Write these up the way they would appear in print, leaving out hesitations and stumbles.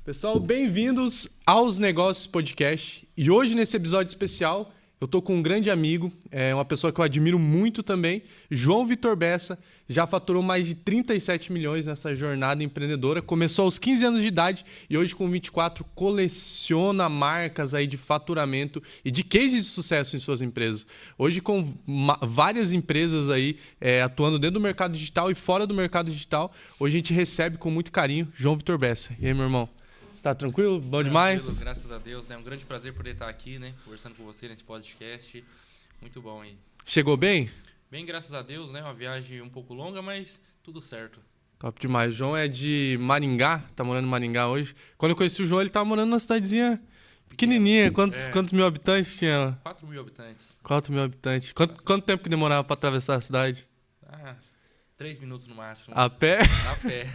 Pessoal, bem-vindos aos Negócios Podcast. E hoje, nesse episódio especial, eu tô com um grande amigo, uma pessoa que eu admiro muito também, João Vitor Bessa. Já faturou mais de 37 milhões nessa jornada empreendedora. Começou aos 15 anos de idade e hoje, com 24, coleciona marcas aí de faturamento e de cases de sucesso em suas empresas. Hoje, com várias empresas aí atuando dentro do mercado digital e fora do mercado digital, hoje a gente recebe com muito carinho João Vitor Bessa. E aí, meu irmão? Está tranquilo? Bom demais? Tranquilo, graças a Deus, né? Um grande prazer poder estar aqui, né? Conversando com você nesse podcast. Muito bom aí. Chegou bem? Bem, graças a Deus, né? Uma viagem um pouco longa, mas tudo certo. Top demais. O João é de Maringá, tá morando em Maringá hoje. Quando eu conheci o João, ele tava morando numa cidadezinha pequenininha. Quantos mil habitantes tinha? 4 mil habitantes. 4 mil habitantes. Quanto tempo que demorava pra atravessar a cidade? 3 minutos no máximo. A pé? A pé.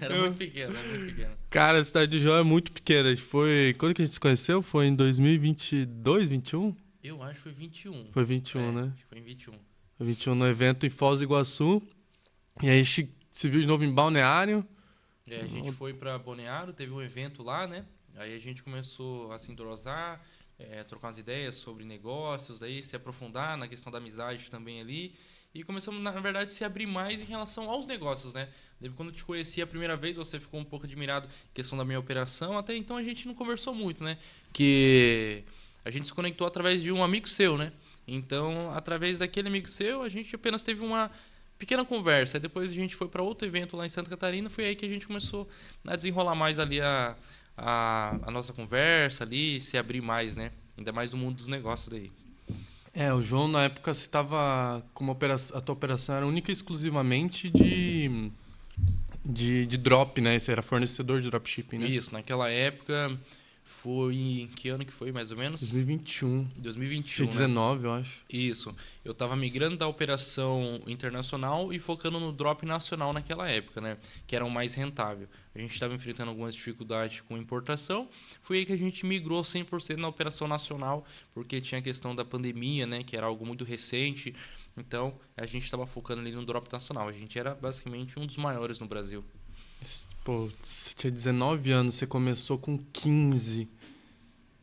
Era muito pequeno, era muito pequeno. Cara, a cidade de João é muito pequena. Quando que a gente se conheceu? Foi em 2022, 21? Eu acho que foi 21. Foi 21, né? Acho que foi em 21. Foi 21 no evento em Foz do Iguaçu. E aí a gente se viu de novo em Balneário. A gente foi pra Balneário, teve um evento lá, né? Aí a gente começou a se entrosar, trocar umas ideias sobre negócios, daí se aprofundar na questão da amizade também ali. E começamos, na verdade, a se abrir mais em relação aos negócios, né? Quando eu te conheci a primeira vez, você ficou um pouco admirado em questão da minha operação. Até então a gente não conversou muito, né? Que a gente se conectou através de um amigo seu, né? Então, através daquele amigo seu, a gente apenas teve uma pequena conversa. Aí depois a gente foi para outro evento lá em Santa Catarina. Foi aí que a gente começou a desenrolar mais ali a nossa conversa ali, se abrir mais, né? Ainda mais no mundo dos negócios daí. O João, na época, você estava com uma operação, a tua operação era única e exclusivamente de drop, né? Você era fornecedor de dropshipping, né? Isso, naquela época foi... Em que ano que foi, mais ou menos? 2021. 2021, 19, né? eu acho. Isso. Eu estava migrando da operação internacional e focando no drop nacional naquela época, né? Que era o mais rentável. A gente estava enfrentando algumas dificuldades com importação. Foi aí que a gente migrou 100% na operação nacional, porque tinha a questão da pandemia, né? Que era algo muito recente. Então, a gente estava focando ali no drop nacional. A gente era basicamente um dos maiores no Brasil. Pô, você tinha 19 anos, você começou com 15.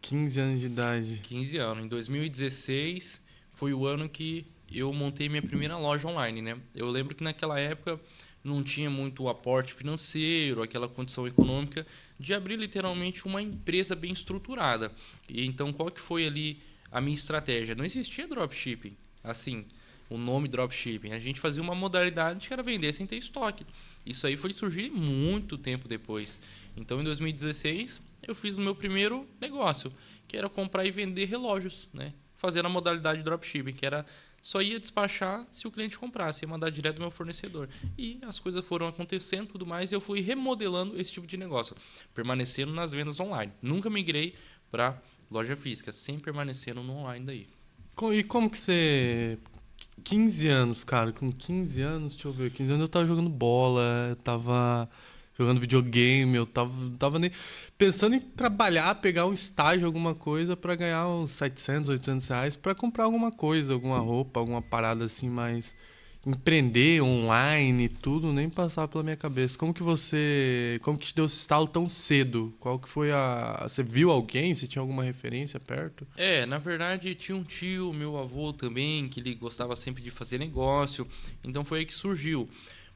15 anos de idade. 15 anos. Em 2016 foi o ano que eu montei minha primeira loja online, né? Eu lembro que naquela época não tinha muito aporte financeiro, aquela condição econômica de abrir literalmente uma empresa bem estruturada. E então qual que foi ali a minha estratégia? Não existia dropshipping, assim, o nome dropshipping. A gente fazia uma modalidade que era vender sem ter estoque. Isso aí foi surgir muito tempo depois. Então em 2016 eu fiz o meu primeiro negócio, que era comprar e vender relógios, né? Fazendo a modalidade dropshipping, que era só ia despachar se o cliente comprasse, ia mandar direto do meu fornecedor. E as coisas foram acontecendo e tudo mais, e eu fui remodelando esse tipo de negócio, permanecendo nas vendas online. Nunca migrei para loja física, sempre permanecendo no online daí. E como que você... 15 anos, cara. Com 15 anos, deixa eu ver. 15 anos eu tava jogando bola, eu tava jogando videogame, eu tava nem pensando em trabalhar, pegar um estágio, alguma coisa pra ganhar uns 700, 800 reais pra comprar alguma coisa, alguma roupa, alguma parada assim, mas empreender online, tudo, nem passava pela minha cabeça. Como que te deu esse estalo tão cedo? Qual que foi você viu alguém? Você tinha alguma referência perto? Na verdade tinha um tio, meu avô também, que ele gostava sempre de fazer negócio, então foi aí que surgiu.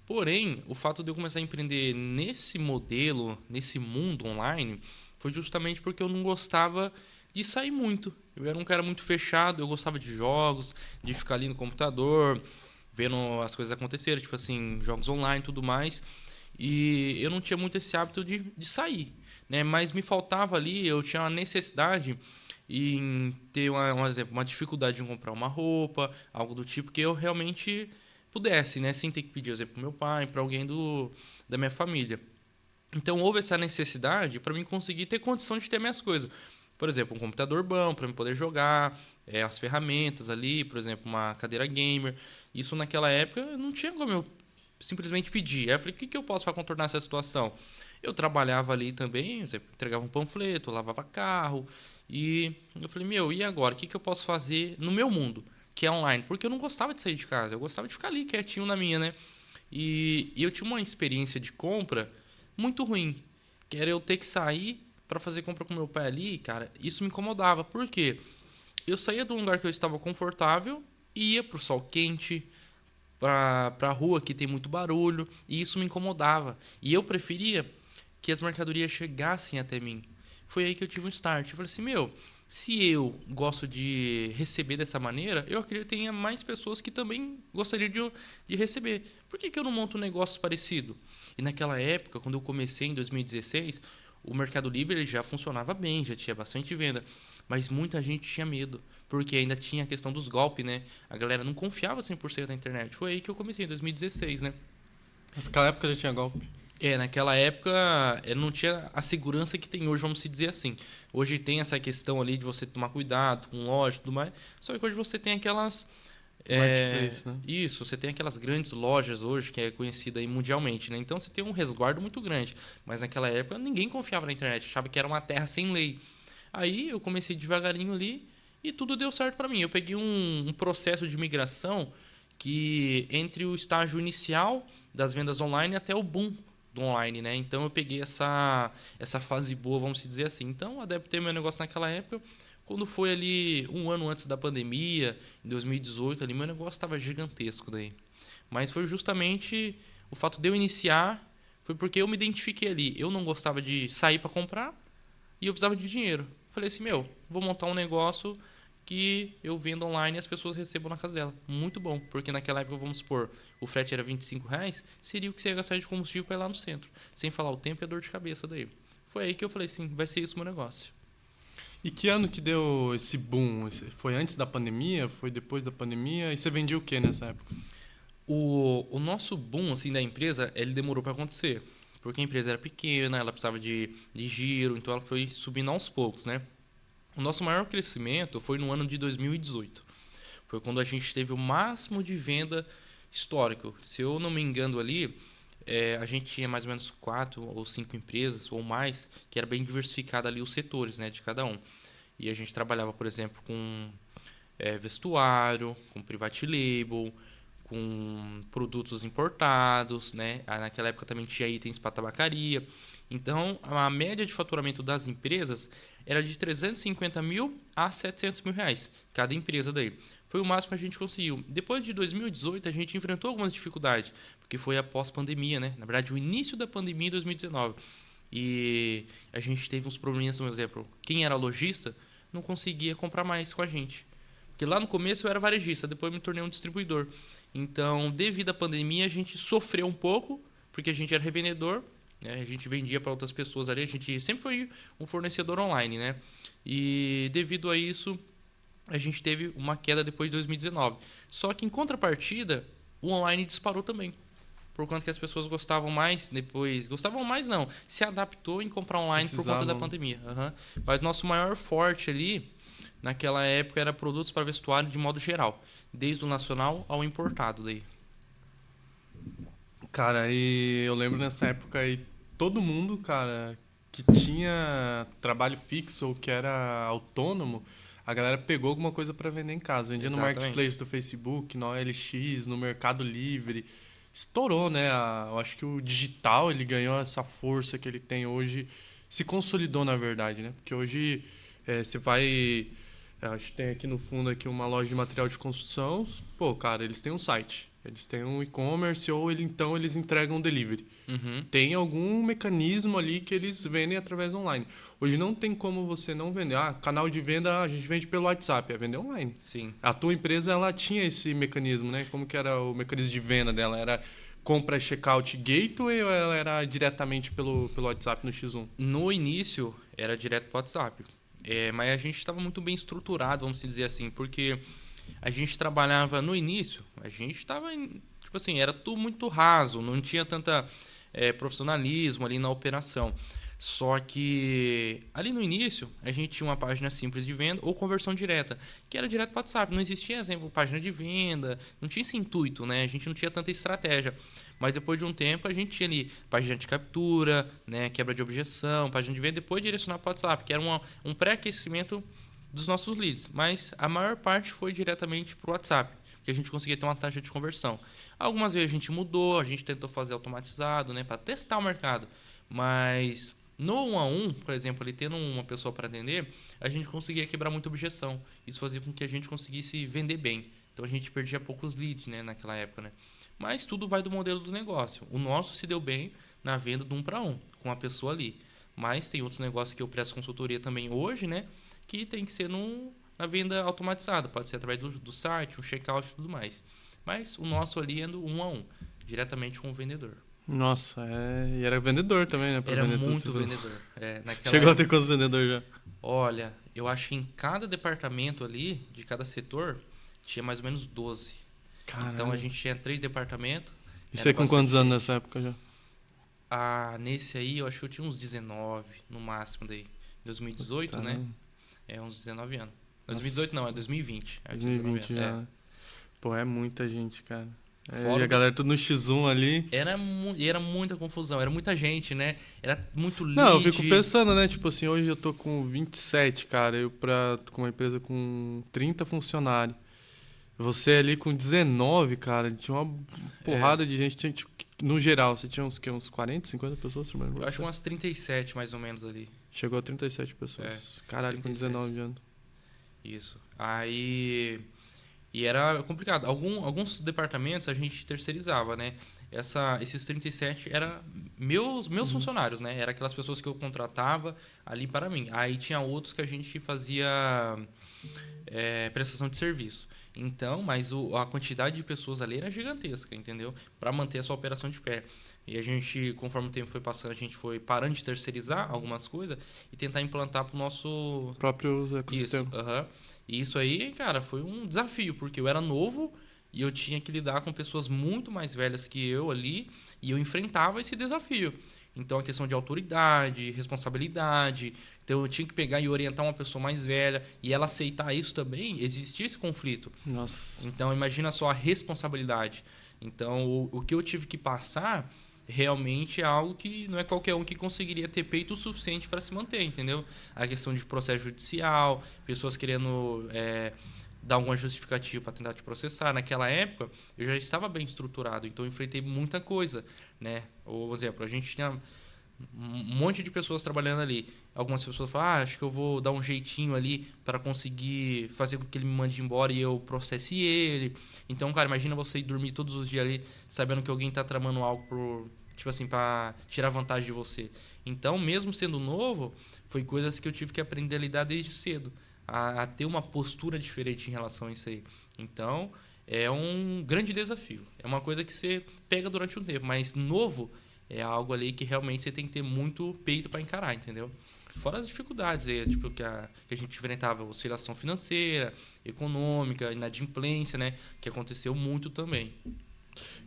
Porém, o fato de eu começar a empreender nesse modelo, nesse mundo online, foi justamente porque eu não gostava de sair muito. Eu era um cara muito fechado, eu gostava de jogos, de ficar ali no computador, vendo as coisas acontecerem, tipo assim, jogos online e tudo mais. E eu não tinha muito esse hábito de sair, né? Mas me faltava ali, eu tinha uma necessidade em ter um exemplo, uma dificuldade em comprar uma roupa, algo do tipo que eu realmente pudesse, né, sem ter que pedir, exemplo, para meu pai, para alguém da minha família. Então houve essa necessidade para mim conseguir ter condição de ter minhas coisas. Por exemplo, um computador bom para eu poder jogar, as ferramentas ali, por exemplo, uma cadeira gamer. Isso naquela época não tinha como eu simplesmente pedir. Aí eu falei, o que eu posso para contornar essa situação? Eu trabalhava ali também, por exemplo, entregava um panfleto, lavava carro. E eu falei, e agora? O que eu posso fazer no meu mundo? Que é online, porque eu não gostava de sair de casa, eu gostava de ficar ali quietinho na minha, né? E eu tinha uma experiência de compra muito ruim. que era eu ter que sair para fazer compra com meu pai ali, cara, isso me incomodava. Por quê? Eu saía de um lugar que eu estava confortável e ia pro sol quente, pra rua que tem muito barulho, e isso me incomodava. E eu preferia que as mercadorias chegassem até mim. Foi aí que eu tive um start. Eu falei assim, meu, se eu gosto de receber dessa maneira, eu acredito que tenha mais pessoas que também gostariam de receber. Por que eu não monto um negócio parecido? E naquela época, quando eu comecei em 2016, o Mercado Livre ele já funcionava bem, já tinha bastante venda. Mas muita gente tinha medo, porque ainda tinha a questão dos golpes, né? A galera não confiava 100% na internet. Foi aí que eu comecei, em 2016, né? Naquela época já tinha golpe. Naquela época não tinha a segurança que tem hoje, vamos se dizer assim. Hoje tem essa questão ali de você tomar cuidado com loja e tudo mais. Só que hoje você tem aquelas... Marketplace, né? Isso, você tem aquelas grandes lojas hoje, que é conhecida aí mundialmente, né? Então você tem um resguardo muito grande. Mas naquela época ninguém confiava na internet, achava que era uma terra sem lei. Aí eu comecei devagarinho ali e tudo deu certo para mim. Eu peguei um processo de migração que entre o estágio inicial das vendas online até o boom do online, né? Então eu peguei essa fase boa, vamos dizer assim. Então eu adaptei meu negócio naquela época. Quando foi ali um ano antes da pandemia, em 2018, ali meu negócio estava gigantesco daí. Mas foi justamente o fato de eu iniciar, foi porque eu me identifiquei ali. Eu não gostava de sair para comprar e eu precisava de dinheiro. Falei assim, meu, vou montar um negócio que eu vendo online e as pessoas recebam na casa dela. Muito bom, porque naquela época, vamos supor, o frete era R$ 25, seria o que você ia gastar de combustível para ir lá no centro. Sem falar o tempo e a dor de cabeça daí. Foi aí que eu falei assim, vai ser isso o meu negócio. E que ano que deu esse boom? Foi antes da pandemia? Foi depois da pandemia? E você vendia o que nessa época? O nosso boom assim, da empresa, ele demorou para acontecer. Porque a empresa era pequena, ela precisava de giro, então ela foi subindo aos poucos, né? O nosso maior crescimento foi no ano de 2018. Foi quando a gente teve o máximo de venda histórico. Se eu não me engano ali, a gente tinha mais ou menos 4 ou 5 empresas ou mais, que era bem diversificado ali os setores, né, de cada um. E a gente trabalhava, por exemplo, com vestuário, com private label, com produtos importados, né? Naquela época também tinha itens para tabacaria. Então, a média de faturamento das empresas era de 350 mil a 700 mil reais, cada empresa daí. Foi o máximo que a gente conseguiu. Depois de 2018, a gente enfrentou algumas dificuldades, porque foi após pandemia, né? Na verdade, o início da pandemia em 2019. E a gente teve uns probleminhas, por exemplo, quem era lojista não conseguia comprar mais com a gente. Porque lá no começo eu era varejista, depois eu me tornei um distribuidor. Então, devido à pandemia, a gente sofreu um pouco, porque a gente era revendedor, né? A gente vendia para outras pessoas ali, a gente sempre foi um fornecedor online, né? E devido a isso, a gente teve uma queda depois de 2019. Só que em contrapartida, o online disparou também. Por conta que as pessoas gostavam mais, depois... Gostavam mais não, se adaptou em comprar online por conta da pandemia. Mas nosso maior forte ali, naquela época, era produtos para vestuário de modo geral. Desde o nacional ao importado daí. Cara, e eu lembro nessa época aí, todo mundo, cara, que tinha trabalho fixo ou que era autônomo, a galera pegou alguma coisa para vender em casa. Vendia no Exatamente. Marketplace do Facebook, no OLX, no Mercado Livre. Estourou, né? Eu acho que o digital, ele ganhou essa força que ele tem hoje, se consolidou, na verdade, né? Porque hoje você vai... Acho que tem aqui no fundo aqui uma loja de material de construção. Pô, cara, eles têm um site. Eles têm um e-commerce ou então eles entregam delivery. Tem algum mecanismo ali que eles vendem através online. Hoje não tem como você não vender. Canal de venda a gente vende pelo WhatsApp, é vender online. Sim. A tua empresa ela tinha esse mecanismo, né? Como que era o mecanismo de venda dela? Era compra checkout gateway ou ela era diretamente pelo WhatsApp no X1? No início, era direto para o WhatsApp. Mas a gente estava muito bem estruturado, vamos dizer assim, porque a gente trabalhava no início, a gente estava, tipo assim, era tudo muito raso, não tinha tanta profissionalismo ali na operação. Só que ali no início a gente tinha uma página simples de venda ou conversão direta, que era direto para o WhatsApp. Não existia, exemplo, página de venda, não tinha esse intuito, né? A gente não tinha tanta estratégia. Mas depois de um tempo a gente tinha ali página de captura, né? Quebra de objeção, página de venda, depois direcionar para o WhatsApp, que era um pré-aquecimento dos nossos leads. Mas a maior parte foi diretamente para o WhatsApp, que a gente conseguia ter uma taxa de conversão. Algumas vezes a gente mudou, a gente tentou fazer automatizado, né? Para testar o mercado. Mas No 1 a 1, por exemplo, ali tendo uma pessoa para atender, a gente conseguia quebrar muita objeção. Isso fazia com que a gente conseguisse vender bem. Então a gente perdia poucos leads, né, naquela época, né? Mas tudo vai do modelo do negócio. O nosso se deu bem na venda do 1 para 1, com a pessoa ali. Mas tem outros negócios que eu presto consultoria também hoje, né, que tem que ser na venda automatizada. Pode ser através do site, o checkout e tudo mais. Mas o nosso ali é do 1 a 1, diretamente com o vendedor. Nossa, e era vendedor também, né? Era muito vendedor. Chegou a ter quantos vendedores já? Olha, eu acho que em cada departamento ali, de cada setor, tinha mais ou menos 12. Caralho. Então a gente tinha 3 departamentos. E você com quantos anos nessa época já? Nesse aí eu acho que eu tinha uns 19 no máximo daí. 2018, né? Uns 19 anos. 2018 não, é 2020. 2020 já. É. Pô, é muita gente, cara. Fora e a galera tudo no X1 ali. Era muita confusão, era muita gente, né? Era muito lead. Não, eu fico pensando, né? Tipo assim, hoje eu tô com 27, cara. Com uma empresa com 30 funcionários. Você ali com 19, cara, tinha uma porrada de gente. Tipo, no geral, você tinha uns 40, 50 pessoas trabalhando? Eu acho umas 37 mais ou menos ali. Chegou a 37 pessoas. Caralho, 37. Com 19 anos. Isso. Aí... E era complicado. Alguns departamentos a gente terceirizava, né? Esses 37 eram meus funcionários, né? Era aquelas pessoas que eu contratava ali para mim. Aí tinha outros que a gente fazia prestação de serviço. Então, mas a quantidade de pessoas ali era gigantesca, entendeu? Para manter essa operação de pé. E a gente, conforme o tempo foi passando, a gente foi parando de terceirizar algumas coisas e tentar implantar para o nosso próprio ecossistema. Isso, E isso aí, cara, foi um desafio, porque eu era novo e eu tinha que lidar com pessoas muito mais velhas que eu ali e eu enfrentava esse desafio. Então, a questão de autoridade, responsabilidade. Então, eu tinha que pegar e orientar uma pessoa mais velha e ela aceitar isso também, existia esse conflito. Nossa. Então, imagina só a responsabilidade. Então, o que eu tive que passar realmente é algo que não é qualquer um que conseguiria ter peito o suficiente para se manter, entendeu? A questão de processo judicial, pessoas querendo dar alguma justificativa para tentar te processar. Naquela época, eu já estava bem estruturado, então eu enfrentei muita coisa, né? Ou, por exemplo, a gente tinha um monte de pessoas trabalhando ali. Algumas pessoas falam, acho que eu vou dar um jeitinho ali para conseguir fazer com que ele me mande embora e eu processe ele. Então, cara, imagina você ir dormir todos os dias ali sabendo que alguém tá tramando algo para tirar vantagem de você. Então, mesmo sendo novo, foi coisas que eu tive que aprender a lidar desde cedo. A ter uma postura diferente em relação a isso aí. Então, é um grande desafio. É uma coisa que você pega durante um tempo, mas novo é algo ali que realmente você tem que ter muito peito para encarar, entendeu? Fora as dificuldades, tipo, que a gente enfrentava, oscilação financeira, econômica, inadimplência, né? Que aconteceu muito também.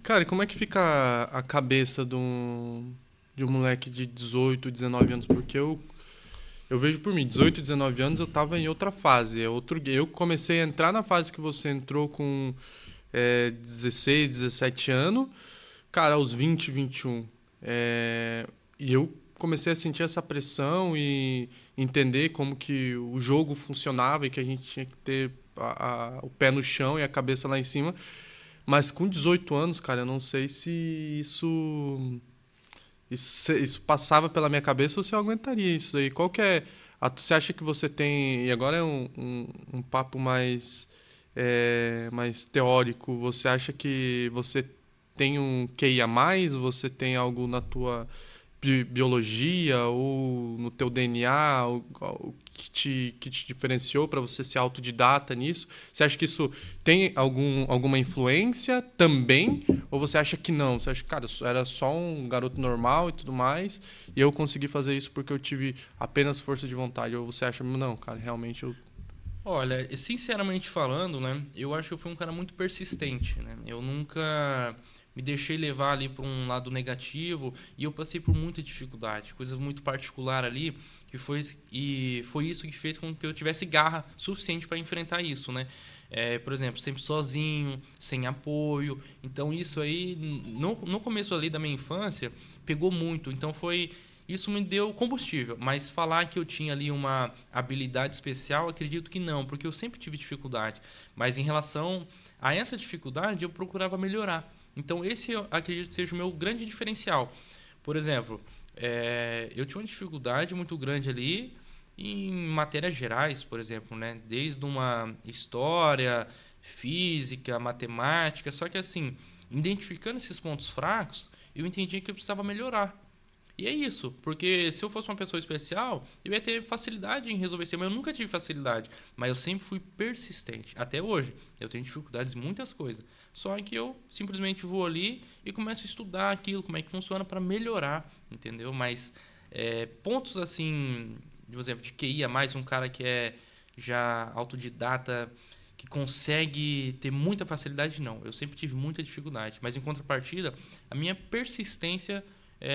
Cara, e como é que fica a cabeça de um moleque de 18, 19 anos? Porque eu vejo por mim, 18, 19 anos eu tava em outra fase. Eu comecei a entrar na fase que você entrou com 16, 17 anos, cara, aos 20, 21. E eu comecei a sentir essa pressão e entender como que o jogo funcionava e que a gente tinha que ter o pé no chão e a cabeça lá em cima. Mas com 18 anos, cara, eu não sei se isso passava pela minha cabeça ou se eu aguentaria isso aí. Qual que é... Você acha que você tem... E agora é um papo mais teórico. Você acha que você tem um QI a mais? Você tem algo na tua biologia ou no teu DNA o que te diferenciou para você ser autodidata nisso? Você acha que isso tem alguma influência também? Ou você acha que não? Você acha que, cara, eu era só um garoto normal e tudo mais e eu consegui fazer isso porque eu tive apenas força de vontade? Ou você acha, não, cara, realmente eu... Olha, sinceramente falando, né, eu acho que eu fui um cara muito persistente, né? Eu nunca me deixei levar ali para um lado negativo e eu passei por muita dificuldade, coisas muito particular ali, foi isso que fez com que eu tivesse garra suficiente para enfrentar isso, né? Por exemplo, sempre sozinho, sem apoio. Então isso aí, no começo ali da minha infância, pegou muito. Então isso me deu combustível, mas falar que eu tinha ali uma habilidade especial, acredito que não, porque eu sempre tive dificuldade. Mas em relação a essa dificuldade, eu procurava melhorar. Então esse eu acredito que seja o meu grande diferencial. Por exemplo, Eu tinha uma dificuldade muito grande ali em matérias gerais, por exemplo, né? Desde uma história, física, matemática. Só que assim, identificando esses pontos fracos, eu entendi que eu precisava melhorar. E é isso, porque se eu fosse uma pessoa especial, eu ia ter facilidade em resolver isso, mas eu nunca tive facilidade. Mas eu sempre fui persistente, até hoje. Eu tenho dificuldades em muitas coisas. Só que eu simplesmente vou ali e começo a estudar aquilo, como é que funciona para melhorar, entendeu? Mas pontos assim, por exemplo, de QI a mais, um cara que é já autodidata, que consegue ter muita facilidade, não. Eu sempre tive muita dificuldade. Mas em contrapartida, a minha persistência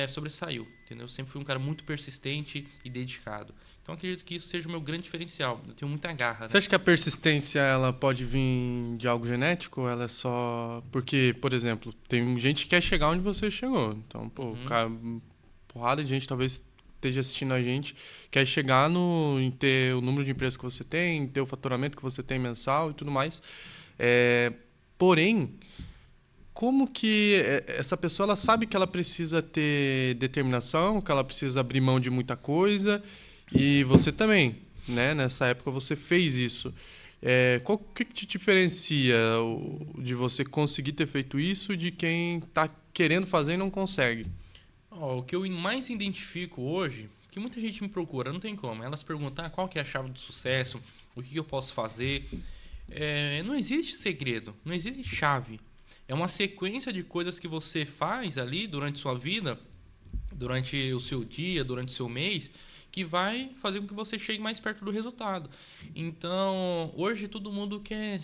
sobressaiu, entendeu? Eu sempre fui um cara muito persistente e dedicado. Então acredito que isso seja o meu grande diferencial. Eu tenho muita garra, Você né? acha que a persistência ela pode vir de algo genético ou ela é só... Porque, por exemplo, tem gente que quer chegar onde você chegou. Então, pô, Uhum. cara, porrada de gente talvez esteja assistindo a gente, quer chegar no, em ter o número de empresas que você tem, em ter o faturamento que você tem mensal e tudo mais. Porém, como que essa pessoa ela sabe que ela precisa ter determinação, que ela precisa abrir mão de muita coisa e você também, né? Nessa época você fez isso. Qual que te diferencia de você conseguir ter feito isso de quem está querendo fazer e não consegue? Ó, o que eu mais identifico hoje, que muita gente me procura, não tem como. Elas perguntam qual que é a chave do sucesso, o que eu posso fazer. Não existe segredo, não existe chave. É uma sequência de coisas que você faz ali durante sua vida, durante o seu dia, durante o seu mês, que vai fazer com que você chegue mais perto do resultado. Então, hoje todo mundo quer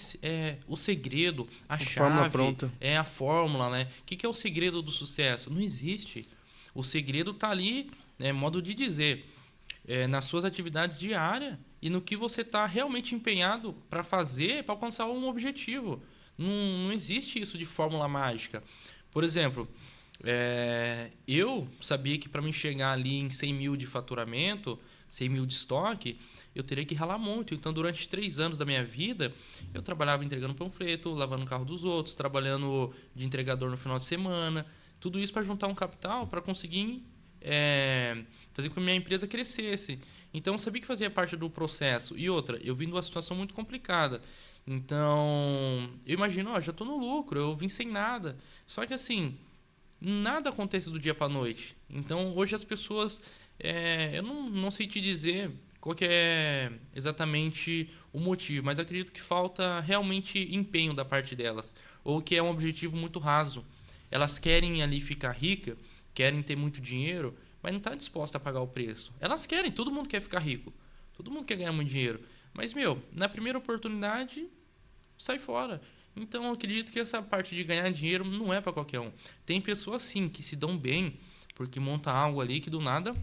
o segredo, a Fórmula chave, pronta. a fórmula, né? O que é o segredo do sucesso? Não existe. O segredo está ali, modo de dizer, nas suas atividades diárias e no que você está realmente empenhado para fazer para alcançar um objetivo. Não existe isso de fórmula mágica. Por exemplo, eu sabia que para mim chegar ali em 100 mil de faturamento, 100 mil de estoque, eu teria que ralar muito. Então, durante 3 anos da minha vida, eu trabalhava entregando panfleto, lavando o carro dos outros, trabalhando de entregador no final de semana. Tudo isso para juntar um capital para conseguir fazer com que a minha empresa crescesse. Então, eu sabia que fazia parte do processo. E outra, eu vim de uma situação muito complicada. Então, eu imagino, já estou no lucro, eu vim sem nada. Só que assim, nada acontece do dia para noite. Então, hoje as pessoas, eu não sei te dizer qual que é exatamente o motivo, mas acredito que falta realmente empenho da parte delas, ou que é um objetivo muito raso. Elas querem ali ficar rica, querem ter muito dinheiro, mas não está disposta a pagar o preço. Elas querem, todo mundo quer ficar rico, todo mundo quer ganhar muito dinheiro, mas na primeira oportunidade sai fora. Então eu acredito que essa parte de ganhar dinheiro não é para qualquer um. Tem pessoas sim que se dão bem porque monta algo ali que do nada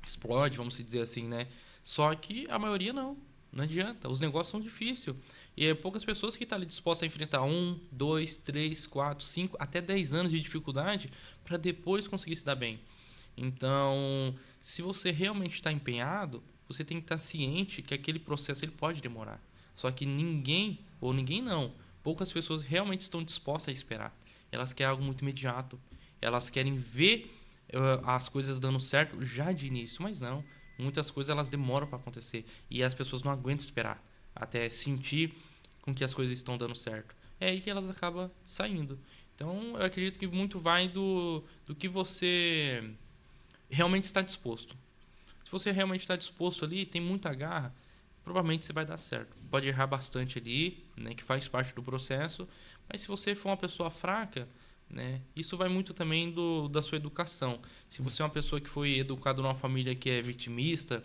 explode, vamos dizer assim, né? Só que a maioria não. Não adianta. Os negócios são difíceis. E é poucas pessoas que estão ali dispostas a enfrentar 1, 2, 3, 4, 5, até 10 anos de dificuldade para depois conseguir se dar bem. Então, se você realmente está empenhado, você tem que estar ciente que aquele processo ele pode demorar. Só que ninguém, ou ninguém não, poucas pessoas realmente estão dispostas a esperar. Elas querem algo muito imediato. Elas querem ver as coisas dando certo já de início, mas não. Muitas coisas elas demoram para acontecer e as pessoas não aguentam esperar até sentir com que as coisas estão dando certo. É aí que elas acabam saindo. Então, eu acredito que muito vai do que você realmente está disposto. Se você realmente está disposto ali, tem muita garra, provavelmente você vai dar certo. Pode errar bastante ali, né, que faz parte do processo, mas se você for uma pessoa fraca, né, isso vai muito também da sua educação. Se você é uma pessoa que foi educada numa família que é vitimista,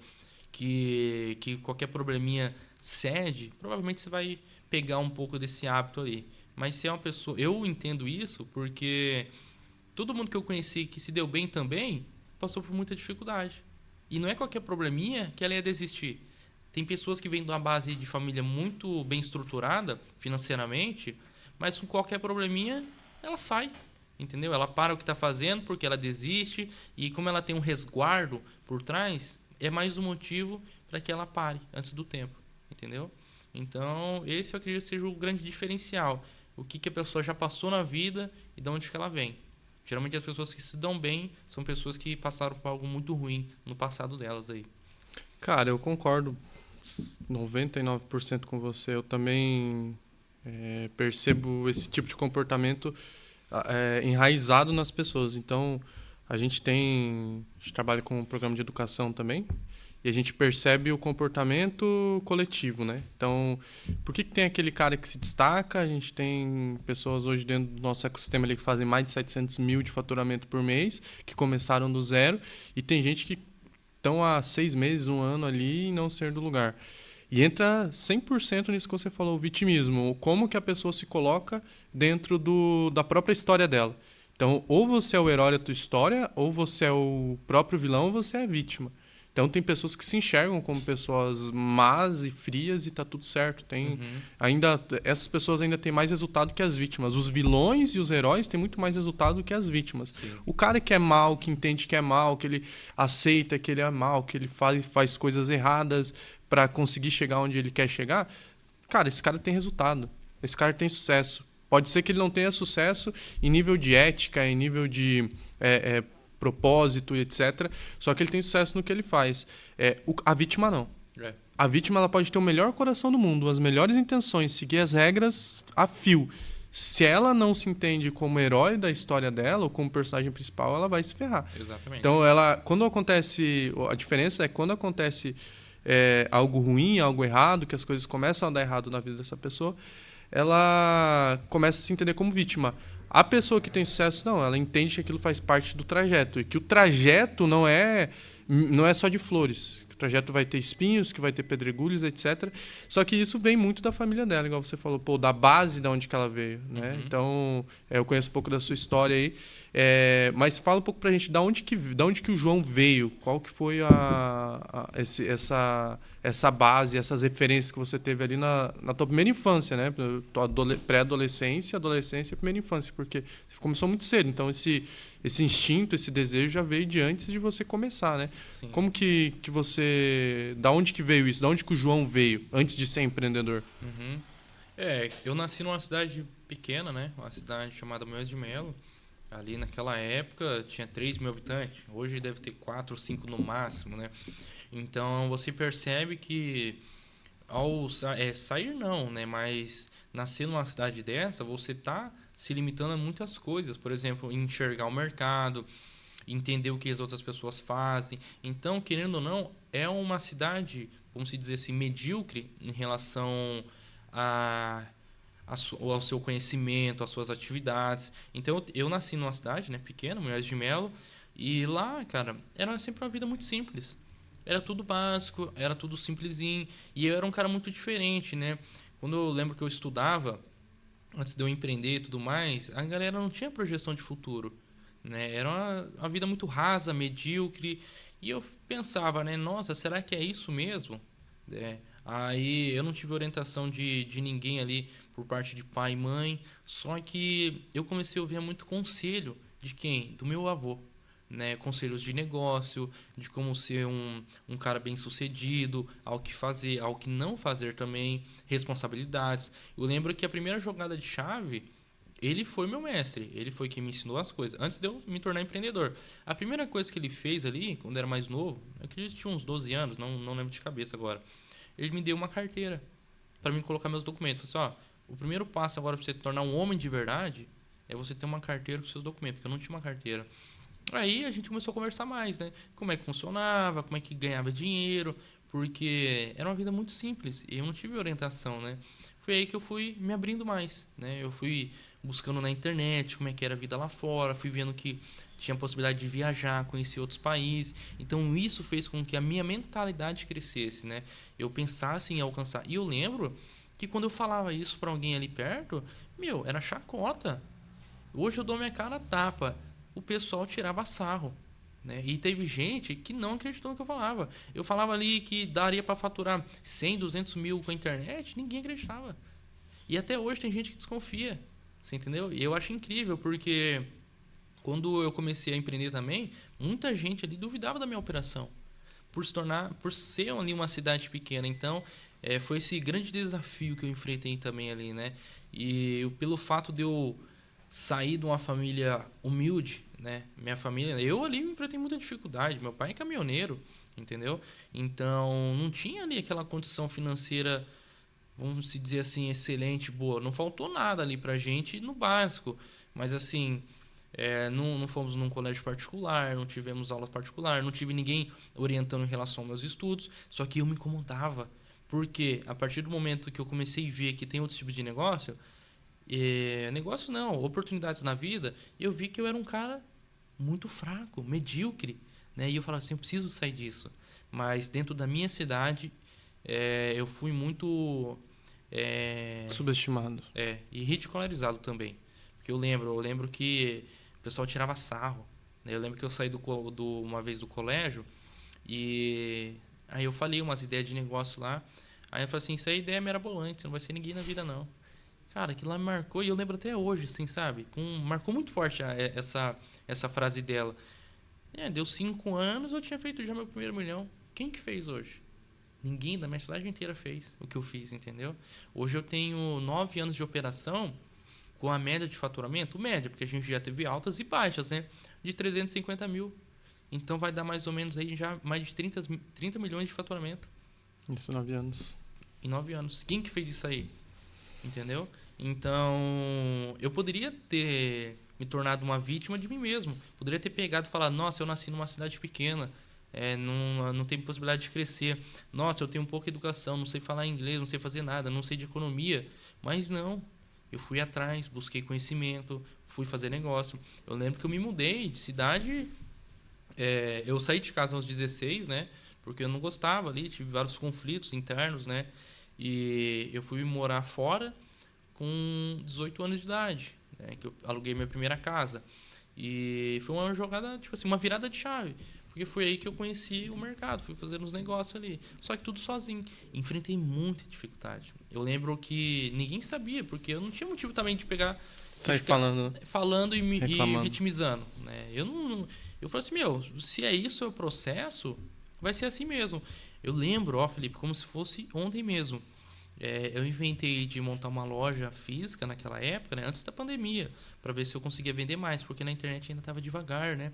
que qualquer probleminha cede, provavelmente você vai pegar um pouco desse hábito ali. Mas se é uma pessoa... Eu entendo isso porque todo mundo que eu conheci que se deu bem também passou por muita dificuldade. E não é qualquer probleminha que ela ia desistir. Tem pessoas que vêm de uma base de família muito bem estruturada financeiramente, mas com qualquer probleminha ela sai, entendeu? Ela para o que está fazendo porque ela desiste e como ela tem um resguardo por trás, é mais um motivo para que ela pare antes do tempo, entendeu? Então, esse eu acredito seja o grande diferencial. O que a pessoa já passou na vida e de onde que ela vem. Geralmente as pessoas que se dão bem são pessoas que passaram por algo muito ruim no passado delas aí. Cara, eu concordo 99% com você. Eu também percebo esse tipo de comportamento enraizado nas pessoas. Então, a gente trabalha com um programa de educação também e a gente percebe o comportamento coletivo, né? Então, por que tem aquele cara que se destaca? A gente tem pessoas hoje dentro do nosso ecossistema ali que fazem mais de 700 mil de faturamento por mês, que começaram do zero, e tem gente que estão há 6 meses, um ano ali e não sair do lugar. E entra 100% nisso que você falou, o vitimismo. Como que a pessoa se coloca dentro da própria história dela. Então, ou você é o herói da tua história, ou você é o próprio vilão, ou você é a vítima. Então, tem pessoas que se enxergam como pessoas más e frias e tá tudo certo. Essas pessoas ainda têm mais resultado que as vítimas. Os vilões e os heróis têm muito mais resultado do que as vítimas. Sim. O cara que é mal, que entende que é mal, que ele aceita que ele é mal, que ele faz coisas erradas para conseguir chegar onde ele quer chegar, cara, esse cara tem resultado. Esse cara tem sucesso. Pode ser que ele não tenha sucesso em nível de ética, em nível de propósito e etc. Só que ele tem sucesso no que ele faz. A vítima não. A vítima ela pode ter o melhor coração do mundo, as melhores intenções, seguir as regras a fio. Se ela não se entende como herói da história dela ou como personagem principal, ela vai se ferrar. Exatamente. Então, quando acontece... A diferença é quando acontece algo ruim, algo errado, que as coisas começam a dar errado na vida dessa pessoa, ela começa a se entender como vítima. A pessoa que tem sucesso, não, ela entende que aquilo faz parte do trajeto. E que o trajeto não é só de flores. O trajeto vai ter espinhos, que vai ter pedregulhos, etc. Só que isso vem muito da família dela, igual você falou, da base de onde que ela veio, né? Uhum. Então, eu conheço um pouco da sua história aí. Mas fala um pouco pra gente da onde que o João veio, qual que foi essa base, essas referências que você teve ali na tua primeira infância, né? Pré-adolescência, adolescência e primeira infância, porque você começou muito cedo, então esse instinto, esse desejo já veio de antes de você começar, né? Sim. Como que você... Da onde que veio isso? Da onde que o João veio antes de ser empreendedor? Uhum. Eu nasci numa cidade pequena, né? Uma cidade chamada Moinhos de Melo. Ali naquela época tinha 3 mil habitantes. Hoje deve ter 4 ou 5 no máximo, né? Então você percebe que ao sair não, né? Mas nascer numa cidade dessa, você tá se limitando a muitas coisas. Por exemplo, enxergar o mercado, entender o que as outras pessoas fazem. Então, querendo ou não, é uma cidade, vamos dizer assim, medíocre em relação ao seu conhecimento, às suas atividades. Então, eu nasci numa cidade, né, pequena, Moinhos de Melo, e lá, cara, era sempre uma vida muito simples. Era tudo básico, era tudo simplesinho, e eu era um cara muito diferente, né? Quando eu lembro que eu estudava, antes de eu empreender e tudo mais, a galera não tinha projeção de futuro, né? Era uma vida muito rasa, medíocre, e eu pensava, né, nossa, será que é isso mesmo? Aí eu não tive orientação de ninguém ali por parte de pai e mãe, só que eu comecei a ouvir muito conselho de quem? Do meu avô, né? Conselhos de negócio, de como ser um cara bem sucedido, ao que fazer, ao que não fazer também, responsabilidades. Eu lembro que a primeira jogada de chave, ele foi meu mestre, ele foi quem me ensinou as coisas, antes de eu me tornar empreendedor. A primeira coisa que ele fez ali, quando era mais novo, eu acredito que tinha uns 12 anos, não lembro de cabeça agora, ele me deu uma carteira para mim colocar meus documentos. Falei assim, o primeiro passo agora para você se tornar um homem de verdade é você ter uma carteira com seus documentos, porque eu não tinha uma carteira. Aí a gente começou a conversar mais, né? Como é que funcionava, como é que ganhava dinheiro, porque era uma vida muito simples e eu não tive orientação, né? Foi aí que eu fui me abrindo mais, né? Eu fui buscando na internet como é que era a vida lá fora, fui vendo que tinha a possibilidade de viajar, conhecer outros países. Então isso fez com que a minha mentalidade crescesse, né? Eu pensasse em alcançar. E eu lembro que quando eu falava isso para alguém ali perto, era chacota. Hoje eu dou minha cara a tapa. O pessoal tirava sarro, né? E teve gente que não acreditou no que eu falava. Eu falava ali que daria para faturar 100, 200 mil com a internet, ninguém acreditava. E até hoje tem gente que desconfia, você entendeu? E eu acho incrível, porque quando eu comecei a empreender também, muita gente ali duvidava da minha operação, por ser ali uma cidade pequena. Então, foi esse grande desafio que eu enfrentei também ali, né? E pelo fato de eu saí de uma família humilde, né? Minha família, eu ali enfrentei muita dificuldade. Meu pai é caminhoneiro, entendeu? Então, não tinha ali aquela condição financeira, vamos se dizer assim, excelente, boa. Não faltou nada ali pra gente no básico. Mas assim, não fomos num colégio particular, não tivemos aulas particulares, não tive ninguém orientando em relação aos meus estudos. Só que eu me incomodava. Porque a partir do momento que eu comecei a ver que tem outros tipos de negócio, negócio não, oportunidades na vida, eu vi que eu era um cara muito fraco, medíocre, né? E eu falava assim, eu preciso sair disso. Mas dentro da minha cidade, eu fui muito Subestimado. e ridicularizado também. Porque eu lembro que o pessoal tirava sarro, né? Eu lembro que eu saí uma vez do colégio e aí eu falei umas ideias de negócio lá. Aí eu falei assim, isso aí é ideia mirabolante, você não vai ser ninguém na vida não. Cara, aquilo lá me marcou e eu lembro até hoje, assim, sabe? Marcou muito forte essa frase dela. Deu 5 anos, eu tinha feito já meu primeiro milhão. Quem que fez hoje? Ninguém da minha cidade inteira fez o que eu fiz, entendeu? Hoje eu tenho 9 anos de operação com a média de faturamento, média, porque a gente já teve altas e baixas, né? De 350 mil. Então vai dar mais ou menos aí já mais de 30 milhões de faturamento. Isso, 9 anos. Em 9 anos. Quem que fez isso aí? Entendeu? Então, eu poderia ter me tornado uma vítima de mim mesmo. Poderia ter pegado e falado, nossa, eu nasci numa cidade pequena, não tenho possibilidade de crescer. Nossa, eu tenho pouca educação, não sei falar inglês, não sei fazer nada, não sei de economia. Mas não. Eu fui atrás, busquei conhecimento, fui fazer negócio. Eu lembro que eu me mudei de cidade. Eu saí de casa aos 16, né? Porque eu não gostava ali, tive vários conflitos internos, né? E eu fui morar fora com 18 anos de idade, né? Que eu aluguei minha primeira casa. E foi uma jogada, tipo assim, uma virada de chave. Porque foi aí que eu conheci o mercado, fui fazendo os negócios ali. Só que tudo sozinho. Enfrentei muita dificuldade. Eu lembro que ninguém sabia, porque eu não tinha motivo também de pegar... Sai falando e reclamando. vitimizando, né? Eu falei assim, se é isso o processo, vai ser assim mesmo. Eu lembro, Felipe, como se fosse ontem mesmo. Eu inventei de montar uma loja física naquela época, né, antes da pandemia, para ver se eu conseguia vender mais, porque na internet ainda estava devagar, né?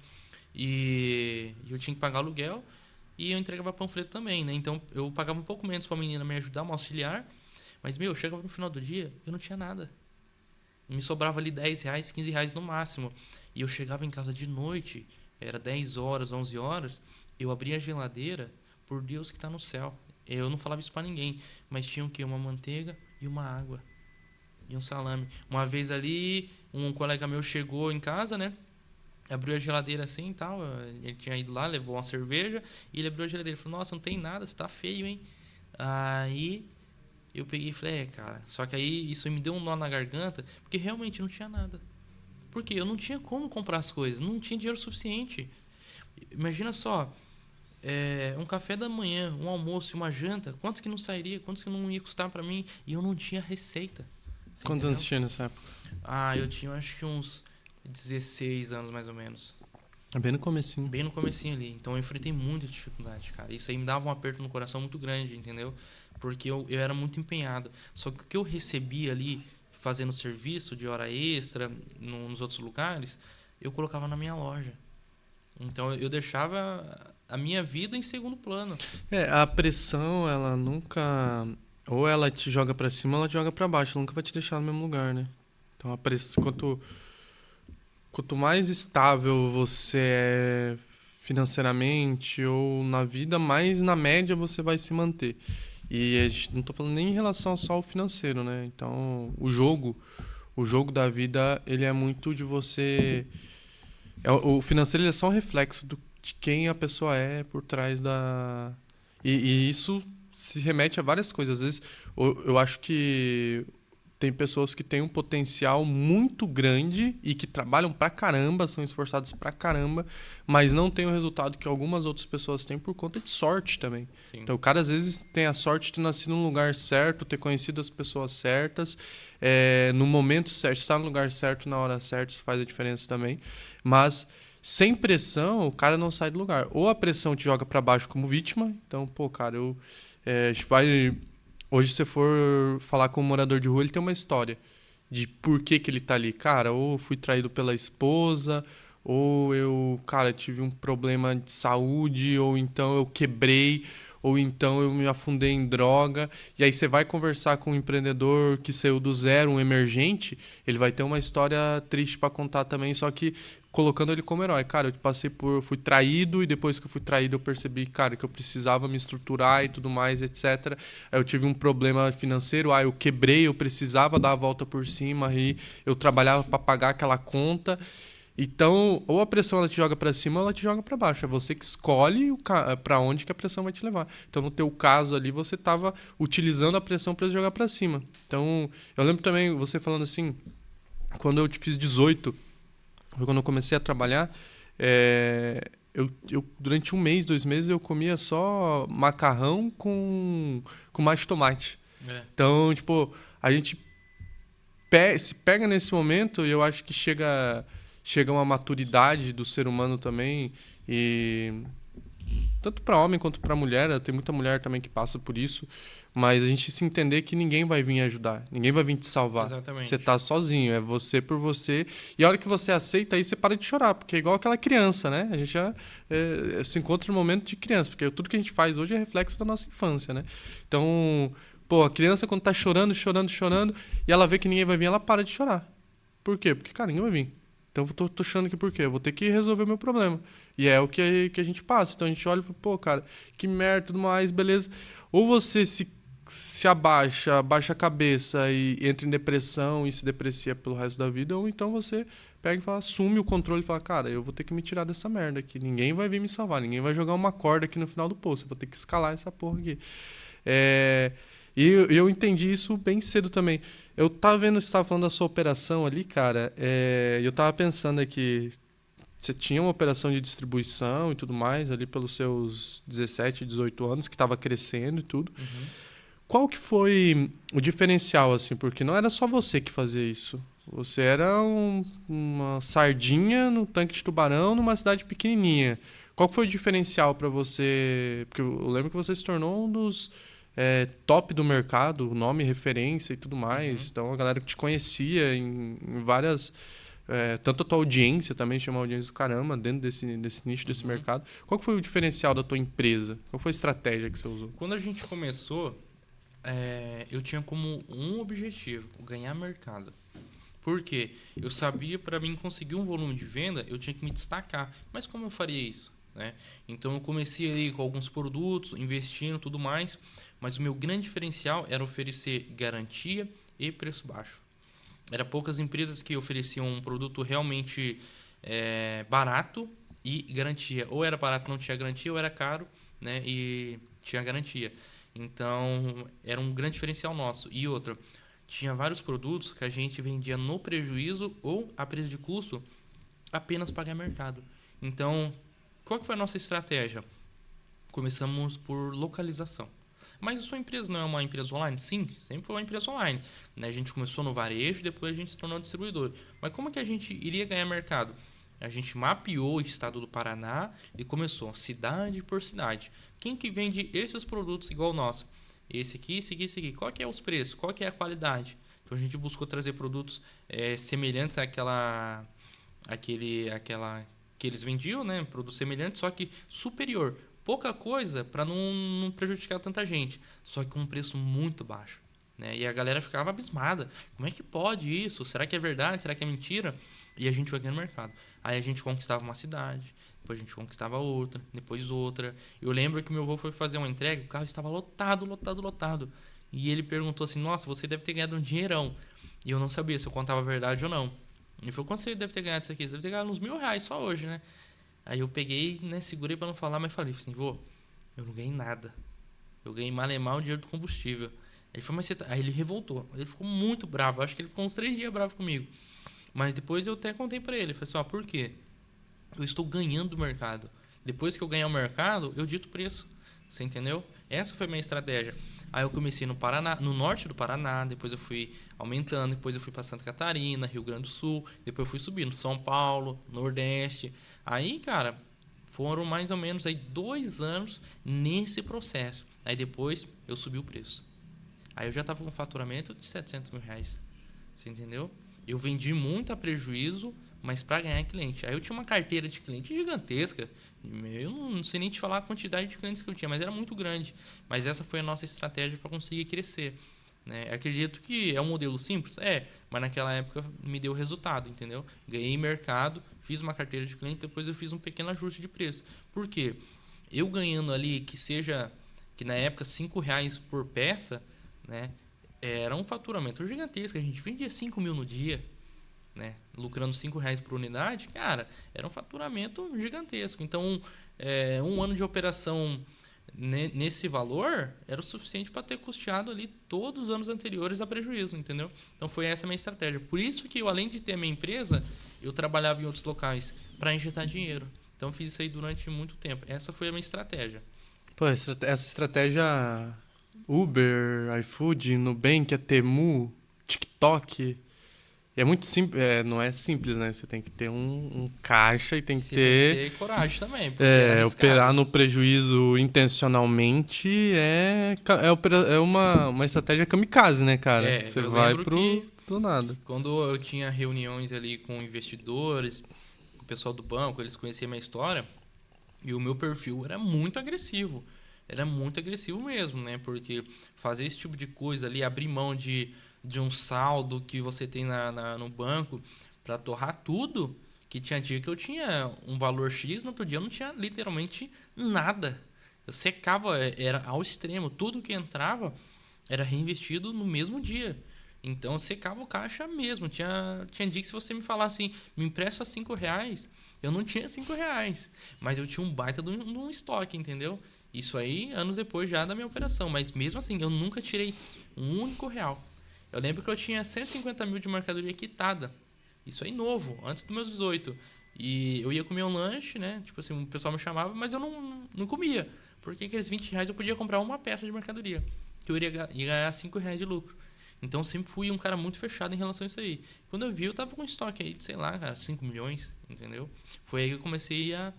E eu tinha que pagar aluguel e eu entregava panfleto também, né? Então eu pagava um pouco menos para a menina me ajudar, uma auxiliar, mas eu chegava no final do dia, eu não tinha nada. Me sobrava ali 10 reais, 15 reais no máximo. E eu chegava em casa de noite, era 10 horas, 11 horas, eu abria a geladeira, por Deus que está no céu. Eu não falava isso pra ninguém, mas tinha o quê? Uma manteiga e uma água. E um salame. Uma vez ali, um colega meu chegou em casa, né? Abriu a geladeira assim e tal. Ele tinha ido lá, levou uma cerveja. E ele abriu a geladeira e falou, nossa, não tem nada, você tá feio, hein? Aí eu peguei e falei, cara. Só que aí isso me deu um nó na garganta, porque realmente não tinha nada. Porque eu não tinha como comprar as coisas, não tinha dinheiro suficiente. Imagina só, um café da manhã, um almoço e uma janta, quantos que não sairia, quantos que não ia custar pra mim? E eu não tinha receita. Quantos anos tinha nessa época? Eu tinha acho que uns 16 anos mais ou menos. Bem no comecinho. Bem no comecinho ali. Então eu enfrentei muita dificuldade, cara. Isso aí me dava um aperto no coração muito grande, entendeu? Porque eu era muito empenhado. Só que o que eu recebia ali, fazendo serviço de hora extra, nos outros lugares, eu colocava na minha loja. Então eu deixava a minha vida em segundo plano. A pressão, ela nunca... Ou ela te joga pra cima ou ela te joga pra baixo. Ela nunca vai te deixar no mesmo lugar, né? Então a pressão... Quanto mais estável você é financeiramente ou na vida, mais na média você vai se manter. E a gente não tô falando nem em relação só ao financeiro, né? Então, o jogo da vida, ele é muito de você... O financeiro ele é só um reflexo de quem a pessoa é por trás da... E isso se remete a várias coisas. Às vezes, eu acho que tem pessoas que têm um potencial muito grande e que trabalham pra caramba, são esforçados pra caramba, mas não têm o resultado que algumas outras pessoas têm por conta de sorte também. Sim. Então o cara às vezes tem a sorte de ter nascido no lugar certo, ter conhecido as pessoas certas, no momento certo, estar no lugar certo, na hora certa, isso faz a diferença também. Mas sem pressão, o cara não sai do lugar. Ou a pressão te joga pra baixo como vítima, então, pô, cara, a gente vai... Hoje, se você for falar com um morador de rua, ele tem uma história. de por que que ele tá ali. Cara, ou eu fui traído pela esposa, ou eu, cara, tive um problema de saúde, ou então eu quebrei, ou então eu me afundei em droga. E aí você vai conversar com um empreendedor que saiu do zero, um emergente, ele vai ter uma história triste para contar também, só que colocando ele como herói. Cara, fui traído e depois que eu fui traído eu percebi, cara, que eu precisava me estruturar e tudo mais, etc. Aí eu tive um problema financeiro, eu quebrei, eu precisava dar a volta por cima e eu trabalhava para pagar aquela conta. Então, ou a pressão ela te joga para cima ou ela te joga para baixo. É você que escolhe para onde que a pressão vai te levar. Então, no teu caso ali, você estava utilizando a pressão para jogar para cima. Então, eu lembro também você falando assim, quando eu fiz 18, foi quando eu comecei a trabalhar, eu durante um mês, 2 meses, eu comia só macarrão com mais tomate. É. Então, tipo, a gente se pega nesse momento e eu acho que chega uma maturidade do ser humano também e tanto para homem quanto para mulher, tem muita mulher também que passa por isso, mas a gente se entender que ninguém vai vir ajudar, ninguém vai vir te salvar. Exatamente. Você tá sozinho, é você por você. E a hora que você aceita aí, você para de chorar, porque é igual aquela criança, né? A gente já se encontra no momento de criança, porque tudo que a gente faz hoje é reflexo da nossa infância, né? Então, pô, a criança quando tá chorando, chorando, chorando, e ela vê que ninguém vai vir, ela para de chorar. Por quê? Porque, cara, ninguém vai vir. Então eu tô chorando aqui por quê? Eu vou ter que resolver o meu problema. E é o que a gente passa. Então a gente olha e fala, pô, cara, que merda, tudo mais, beleza. Ou você se abaixa a cabeça e entra em depressão e se deprecia pelo resto da vida, ou então você pega e fala, assume o controle e fala, cara, eu vou ter que me tirar dessa merda aqui. Ninguém vai vir me salvar, ninguém vai jogar uma corda aqui no final do poço. Eu vou ter que escalar essa porra aqui. E eu entendi isso bem cedo também. Eu tava vendo, você estava falando da sua operação ali, cara, e eu tava pensando aqui, você tinha uma operação de distribuição e tudo mais ali pelos seus 17, 18 anos, que estava crescendo e tudo. Uhum. Qual que foi o diferencial, assim? Porque não era só você que fazia isso. Você era uma sardinha no tanque de tubarão numa cidade pequenininha. Qual que foi o diferencial para você? Porque eu lembro que você se tornou um dos top do mercado, nome, referência e tudo mais. Uhum. Então a galera que te conhecia em várias. Tanto a tua audiência também tinha uma audiência do caramba dentro desse nicho, desse Uhum. mercado. Qual que foi o diferencial da tua empresa? Qual foi a estratégia que você usou? Quando a gente começou, eu tinha como um objetivo, ganhar mercado. Por quê? Eu sabia para mim conseguir um volume de venda, eu tinha que me destacar. Mas como eu faria isso? Né? Então eu comecei ali com alguns produtos, investindo e tudo mais, mas o meu grande diferencial era oferecer garantia e preço baixo. Era poucas empresas que ofereciam um produto realmente barato e garantia. Ou era barato, não tinha garantia, ou era caro, né, e tinha garantia. Então era um grande diferencial nosso. E outra, tinha vários produtos que a gente vendia no prejuízo ou a preço de custo apenas para ganhar mercado. Então, qual que foi a nossa estratégia? Começamos por localização. Mas a sua empresa não é uma empresa online? Sim, sempre foi uma empresa online. Né? A gente começou no varejo, depois a gente se tornou distribuidor. Mas como é que a gente iria ganhar mercado? A gente mapeou o estado do Paraná e começou cidade por cidade. Quem que vende esses produtos igual o nosso? Esse aqui, esse aqui, esse aqui. Qual que é os preços? Qual que é a qualidade? Então a gente buscou trazer produtos semelhantes àquela que eles vendiam, né? Produto semelhante, só que superior. Pouca coisa para não prejudicar tanta gente, só que com um preço muito baixo. Né? E a galera ficava abismada. Como é que pode isso? Será que é verdade? Será que é mentira? E a gente foi ganhando mercado. Aí a gente conquistava uma cidade, depois a gente conquistava outra, depois outra. Eu lembro que meu avô foi fazer uma entrega, o carro estava lotado, lotado, lotado. E ele perguntou assim, nossa, você deve ter ganhado um dinheirão. E eu não sabia se eu contava a verdade ou não. Ele falou, quanto você deve ter ganhado isso aqui? Deve ter ganhado uns R$ 1.000 só hoje, né? Aí eu peguei, né, segurei pra não falar, mas falei assim, vô, eu não ganhei nada. Eu ganhei mal o dinheiro do combustível. Ele falou, mas você tá... Aí ele revoltou. Ele ficou muito bravo. Acho que ele ficou uns 3 dias bravo comigo. Mas depois eu até contei pra ele. Falei assim, por quê? Eu estou ganhando do mercado. Depois que eu ganhar o mercado, eu dito o preço. Você entendeu? Essa foi a minha estratégia. Aí eu comecei no Paraná, no norte do Paraná, depois eu fui aumentando, depois eu fui para Santa Catarina, Rio Grande do Sul, depois eu fui subindo São Paulo, Nordeste. Aí, cara, foram mais ou menos aí 2 anos nesse processo. Aí depois eu subi o preço. Aí eu já tava com um faturamento de R$ 700 mil. Você entendeu? Eu vendi muito a prejuízo, mas para ganhar cliente. Aí eu tinha uma carteira de cliente gigantesca. Eu não sei nem te falar a quantidade de clientes que eu tinha, mas era muito grande. Mas essa foi a nossa estratégia para conseguir crescer. Né? Acredito que é um modelo simples, mas naquela época me deu resultado, entendeu? Ganhei mercado, fiz uma carteira de cliente, depois eu fiz um pequeno ajuste de preço. Por quê? Eu ganhando ali que na época R$ 5 por peça, né? Era um faturamento gigantesco, a gente vendia 5 mil no dia, né? Lucrando R$ 5 por unidade, cara, era um faturamento gigantesco. Então, um ano de operação nesse valor era o suficiente para ter custeado ali todos os anos anteriores a prejuízo, entendeu? Então foi essa a minha estratégia. Por isso que eu, além de ter a minha empresa, eu trabalhava em outros locais para injetar dinheiro. Então fiz isso aí durante muito tempo. Essa foi a minha estratégia. Pô, essa estratégia Uber, iFood, Nubank, Temu, TikTok, é muito simples, não é simples, né? Você tem que ter um caixa e tem que Você ter... tem que ter coragem também. Porque era arriscado. Operar no prejuízo intencionalmente é uma estratégia kamikaze, né, cara? Você Eu vai lembro que do nada. quando eu tinha reuniões ali com investidores, com o pessoal do banco, eles conheciam a minha história, e o meu perfil era muito agressivo. Era muito agressivo mesmo, né? Porque fazer esse tipo de coisa ali, abrir mão de um saldo que você tem no banco para torrar tudo, que tinha dia que eu tinha um valor X, no outro dia eu não tinha literalmente nada. Eu secava, era ao extremo. Tudo que entrava era reinvestido no mesmo dia. Então eu secava o caixa mesmo. Tinha dia que se você me falasse assim, me empresta R$ 5, eu não tinha R$ 5. Mas eu tinha um baita de um estoque, entendeu? Isso aí, anos depois já da minha operação. Mas mesmo assim, eu nunca tirei um único real. Eu lembro que eu tinha 150 mil de mercadoria quitada. Isso aí novo, antes dos meus 18. E eu ia comer um lanche, né? Tipo assim, o pessoal me chamava, mas eu não comia. Porque aqueles R$ 20 eu podia comprar uma peça de mercadoria. Que eu ia ganhar R$ 5 de lucro. Então eu sempre fui um cara muito fechado em relação a isso aí. Quando eu vi, eu tava com estoque aí de, sei lá, cara, 5 milhões, entendeu? Foi aí que eu comecei a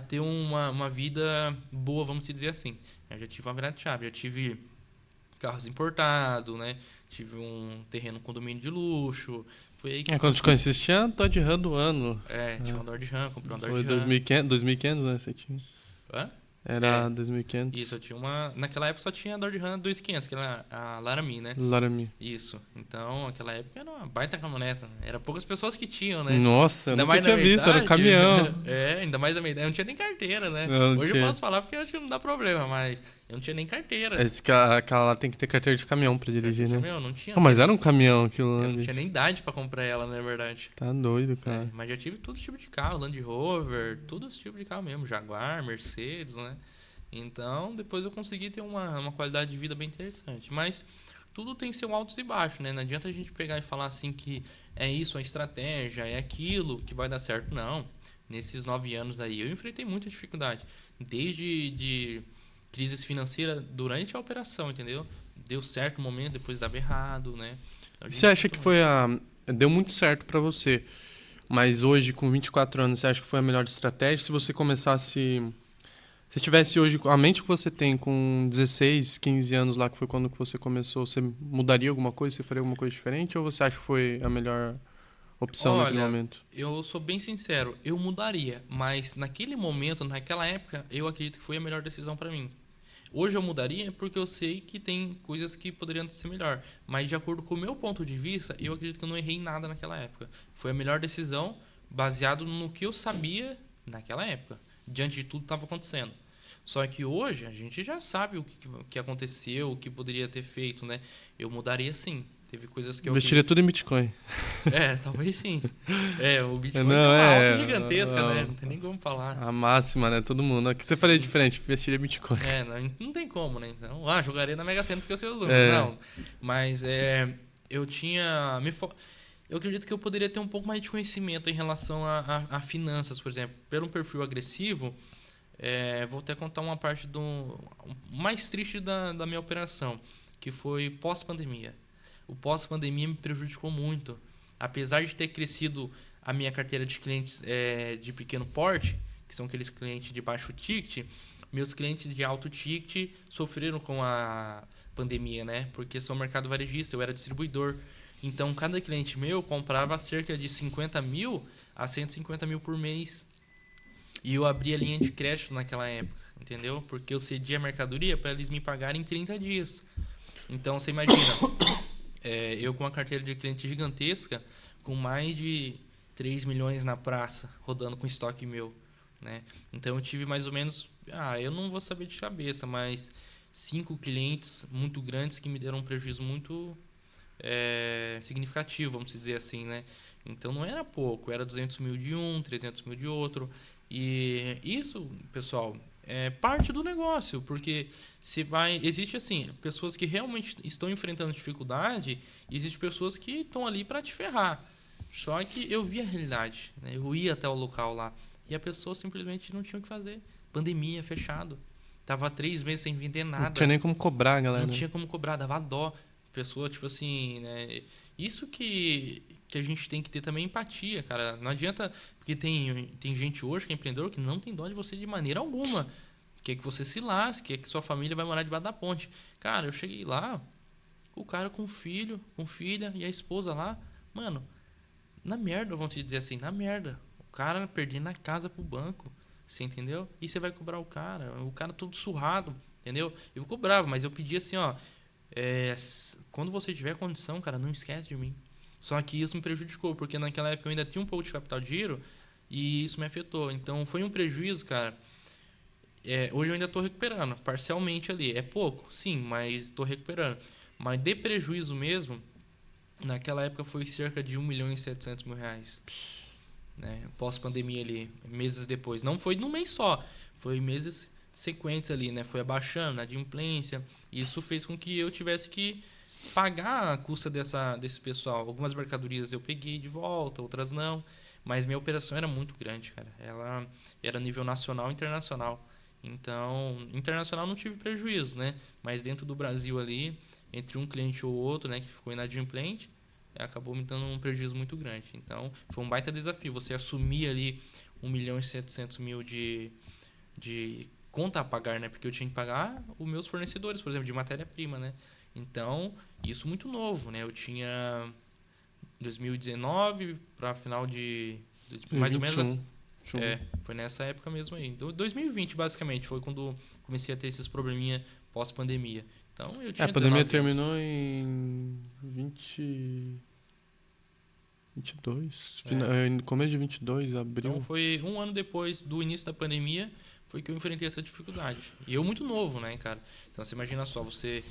ter uma vida boa, vamos dizer assim. Eu já tive uma virada de chave, já tive carros importados, né? Tive um terreno, um condomínio de luxo. Foi aí que Quando te conheci, tinha Dodge Ram do ano. tinha uma Dodge Ram, comprei uma Dodge Foi Ram. 2500, né? Você tinha. Hã? Era 2500. Isso, eu tinha uma... Naquela época só tinha a Dodge Ram 2500, que era a Laramie, né? Laramie. Isso. Então, naquela época era uma baita caminhoneta. Era poucas pessoas que tinham, né? Nossa, eu Ainda nunca mais tinha na visto, minha era um idade. caminhão. Ainda mais na minha idade. Eu não tinha nem carteira, né? Não Hoje tinha. eu posso falar porque eu acho que não dá problema, mas eu não tinha nem carteira. Aquela lá tem que ter carteira de caminhão pra dirigir, né? Meu, não tinha. Pô, mas era um caminhão aquilo lá, Eu não bicho. tinha nem idade pra comprar ela, na verdade. Tá doido, cara. Mas já tive todo tipo de carro, Land Rover, todo esse tipo de carro mesmo, Jaguar, Mercedes, né? Então, depois eu consegui ter uma qualidade de vida bem interessante. Mas tudo tem seu altos e baixos, né? Não adianta a gente pegar e falar assim que é isso, a estratégia, é aquilo que vai dar certo. Não. Nesses 9 anos aí, eu enfrentei muita dificuldade. Desde de crises financeiras durante a operação, entendeu? Deu certo um momento, depois dava errado, né? Você acha que deu muito certo pra você, mas hoje, com 24 anos, você acha que foi a melhor estratégia? Se você começasse... Se tivesse hoje a mente que você tem com 16, 15 anos lá, que foi quando que você começou, você mudaria alguma coisa? Você faria alguma coisa diferente? Ou você acha que foi a melhor opção naquele momento? Eu sou bem sincero, eu mudaria, mas naquele momento, naquela época, eu acredito que foi a melhor decisão para mim. Hoje eu mudaria porque eu sei que tem coisas que poderiam ser melhor, mas de acordo com o meu ponto de vista, eu acredito que eu não errei em nada naquela época. Foi a melhor decisão baseado no que eu sabia naquela época, diante de tudo que estava acontecendo. Só que hoje a gente já sabe o que aconteceu, o que poderia ter feito, né? Eu mudaria sim. Teve coisas que eu... Investiria tudo em Bitcoin. Talvez sim. O Bitcoin Não, tem uma alta gigantesca, né? Não tem nem como falar. A máxima, né? Todo mundo. O que você faria diferente? Investiria em Bitcoin. Não tem como, né? Então, jogaria na Mega Sena porque eu sei os números. Não. Mas eu tinha... Eu acredito que eu poderia ter um pouco mais de conhecimento em relação a finanças, por exemplo. Pelo um perfil agressivo, vou até contar uma parte mais triste da minha operação, que foi pós-pandemia. O pós-pandemia me prejudicou muito. Apesar de ter crescido a minha carteira de clientes de pequeno porte, que são aqueles clientes de baixo ticket, meus clientes de alto ticket sofreram com a pandemia, né? Porque sou mercado varejista, eu era distribuidor. Então, cada cliente meu comprava cerca de 50 mil a 150 mil por mês. E eu abria linha de crédito naquela época, entendeu? Porque eu cedia a mercadoria para eles me pagarem em 30 dias. Então, você imagina, eu com uma carteira de cliente gigantesca, com mais de 3 milhões na praça, rodando com estoque meu, né? Então, eu tive mais ou menos, eu não vou saber de cabeça, mas 5 clientes muito grandes que me deram um prejuízo muito significativo, vamos dizer assim, né? Então, não era pouco, era 200 mil de um, 300 mil de outro. E isso, pessoal, é parte do negócio, porque existe assim, pessoas que realmente estão enfrentando dificuldade, e existe pessoas que estão ali para te ferrar. Só que eu vi a realidade, né? Eu ia até o local lá e a pessoa simplesmente não tinha o que fazer. Pandemia, fechado. Tava 3 meses sem vender nada. Não tinha nem como cobrar, galera. Não tinha como cobrar, dava dó. Pessoa, tipo assim, né? Isso que a gente tem que ter também empatia, cara. Não adianta, porque tem gente hoje que é empreendedor que não tem dó de você de maneira alguma. Quer que você se lasque, quer que sua família vai morar debaixo da ponte. Cara, eu cheguei lá, o cara com filho, com filha e a esposa lá, mano, na merda, vamos te dizer assim, na merda. O cara perdendo a casa pro banco, você entendeu? E você vai cobrar o cara todo surrado, entendeu? Eu cobrava, mas eu pedi assim, ó, quando você tiver condição, cara, não esquece de mim. Só que isso me prejudicou, porque naquela época eu ainda tinha um pouco de capital de giro e isso me afetou. Então foi um prejuízo, cara. Hoje eu ainda estou recuperando, parcialmente ali. É pouco, sim, mas estou recuperando. Mas de prejuízo mesmo, naquela época foi cerca de 1.700.000 reais. Né? Pós-pandemia ali, meses depois. Não foi num mês só, foi meses sequentes ali, né? Foi abaixando a adimplência. Isso fez com que eu tivesse que pagar a custa desse pessoal. Algumas mercadorias eu peguei de volta, outras não. Mas minha operação era muito grande, cara. Ela era nível nacional e internacional. Então, internacional não tive prejuízo, né? Mas dentro do Brasil ali, entre um cliente ou outro, né, que ficou inadimplente, acabou me dando um prejuízo muito grande. Então, foi um baita desafio. Você assumir ali 1.700.000 de conta a pagar, né? Porque eu tinha que pagar os meus fornecedores, por exemplo, de matéria-prima, né? Então, isso muito novo, né? Eu tinha 2019 para final de mais ou menos foi nessa época mesmo aí. 2020 basicamente foi quando comecei a ter esses probleminha pós-pandemia. Então, eu tinha a pandemia terminou em 22, começo de 22, abril. Então foi um ano depois do início da pandemia foi que eu enfrentei essa dificuldade. E eu muito novo, né, cara? Então você imagina só, você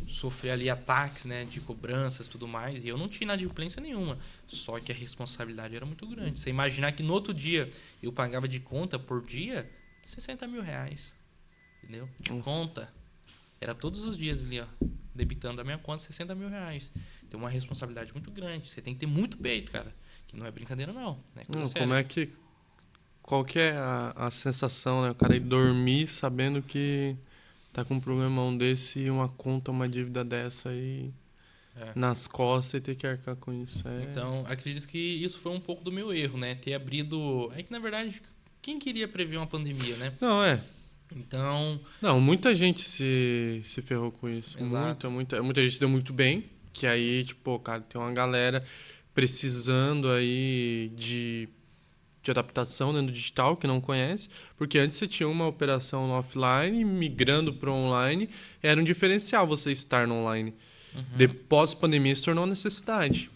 sofrer ali ataques, né, de cobranças e tudo mais, e eu não tinha inadimplência nenhuma. Só que a responsabilidade era muito grande. Você imaginar que no outro dia eu pagava de conta por dia 60 mil reais. Entendeu? De conta. Era todos os dias ali, ó, debitando a minha conta 60 mil reais. Tem uma responsabilidade muito grande. Você tem que ter muito peito, cara. Que não é brincadeira, não. Né? Qual que é a sensação, né? O cara ir dormir sabendo que tá com um problemão desse e uma conta, uma dívida dessa aí nas costas e ter que arcar com isso. Então, acredito que isso foi um pouco do meu erro, né? Ter abrido... É que, na verdade, quem queria prever uma pandemia, né? Não, Então... Não, muita gente se ferrou com isso. Exato. Muita gente se deu muito bem. Que aí, tipo, cara, tem uma galera precisando aí de adaptação dentro do digital que não conhece. Porque antes você tinha uma operação no offline, migrando para o online, era um diferencial você estar no online. Depois da pandemia se tornou necessidade.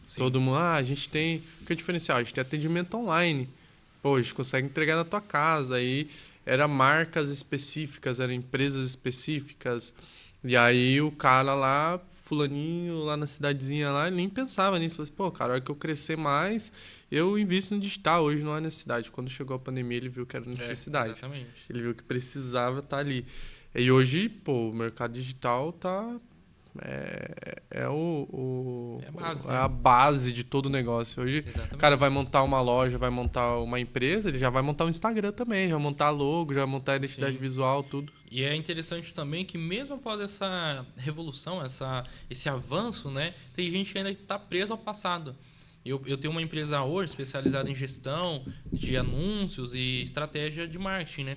Sim. Todo mundo, a gente tem... O que é o diferencial? A gente tem atendimento online. Pô, a gente consegue entregar na tua casa. Aí eram marcas específicas, eram empresas específicas. E aí o cara lá, fulaninho, lá na cidadezinha lá, ele nem pensava nisso. Falei assim, pô, cara, a hora que eu crescer mais, eu invisto no digital. Hoje não há necessidade. Quando chegou a pandemia, ele viu que era necessidade. Exatamente. Ele viu que precisava estar ali. E hoje, pô, o mercado digital tá... É a base de todo o negócio. Hoje, o cara vai montar uma loja, vai montar uma empresa, ele já vai montar um Instagram também, já vai montar logo, já vai montar identidade visual, tudo. E é interessante também que mesmo após essa revolução, esse avanço, né, tem gente que ainda está presa ao passado. Eu tenho uma empresa hoje especializada em gestão de anúncios e estratégia de marketing, né?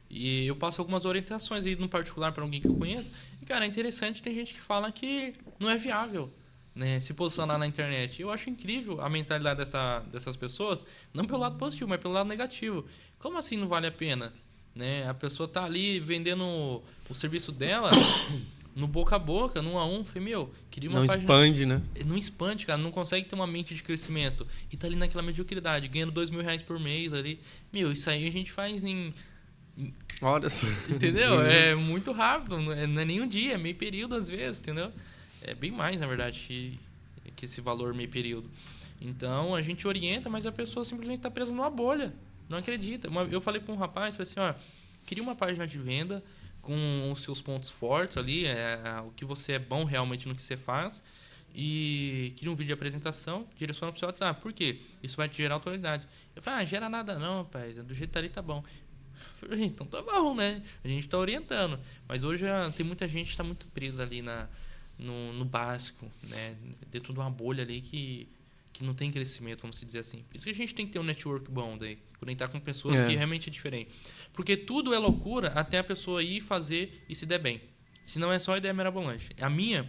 E eu passo algumas orientações aí no particular para alguém que eu conheço. E, cara, é interessante, tem gente que fala que não é viável. né, se posicionar na internet. Eu acho incrível a mentalidade dessas pessoas, não pelo lado positivo, mas pelo lado negativo. Como assim não vale a pena? Né? A pessoa tá ali vendendo o serviço dela no boca a boca, no 1 a 1. Falei, meu, queria uma Não página... expande, né? Não expande, cara, não consegue ter uma mente de crescimento. E tá ali naquela mediocridade, ganhando R$ 2.000 por mês ali. Meu, isso aí a gente faz Olha só. entendeu? É muito rápido, não é nem um dia, é meio período às vezes, entendeu? É bem mais, na verdade, que esse valor meio período. Então, a gente orienta, mas a pessoa simplesmente tá presa numa bolha. Não acredita. Eu falei para um rapaz, falei assim, ó, queria uma página de venda com os seus pontos fortes ali, o que você é bom realmente no que você faz, e queria um vídeo de apresentação, direciona pro seu WhatsApp. Por quê? Isso vai te gerar autoridade. Eu falei, gera nada não, rapaz, do jeito que tá ali tá bom. Eu falei, então tá bom, né? A gente tá orientando. Mas hoje tem muita gente que tá muito presa ali no básico, né? Dentro de uma bolha ali que não tem crescimento, vamos dizer assim. Por isso que a gente tem que ter um network bom daí. Conectar com pessoas que realmente é diferente. Porque tudo é loucura até a pessoa ir fazer e se der bem. Se não é só ideia mirabolante. A minha,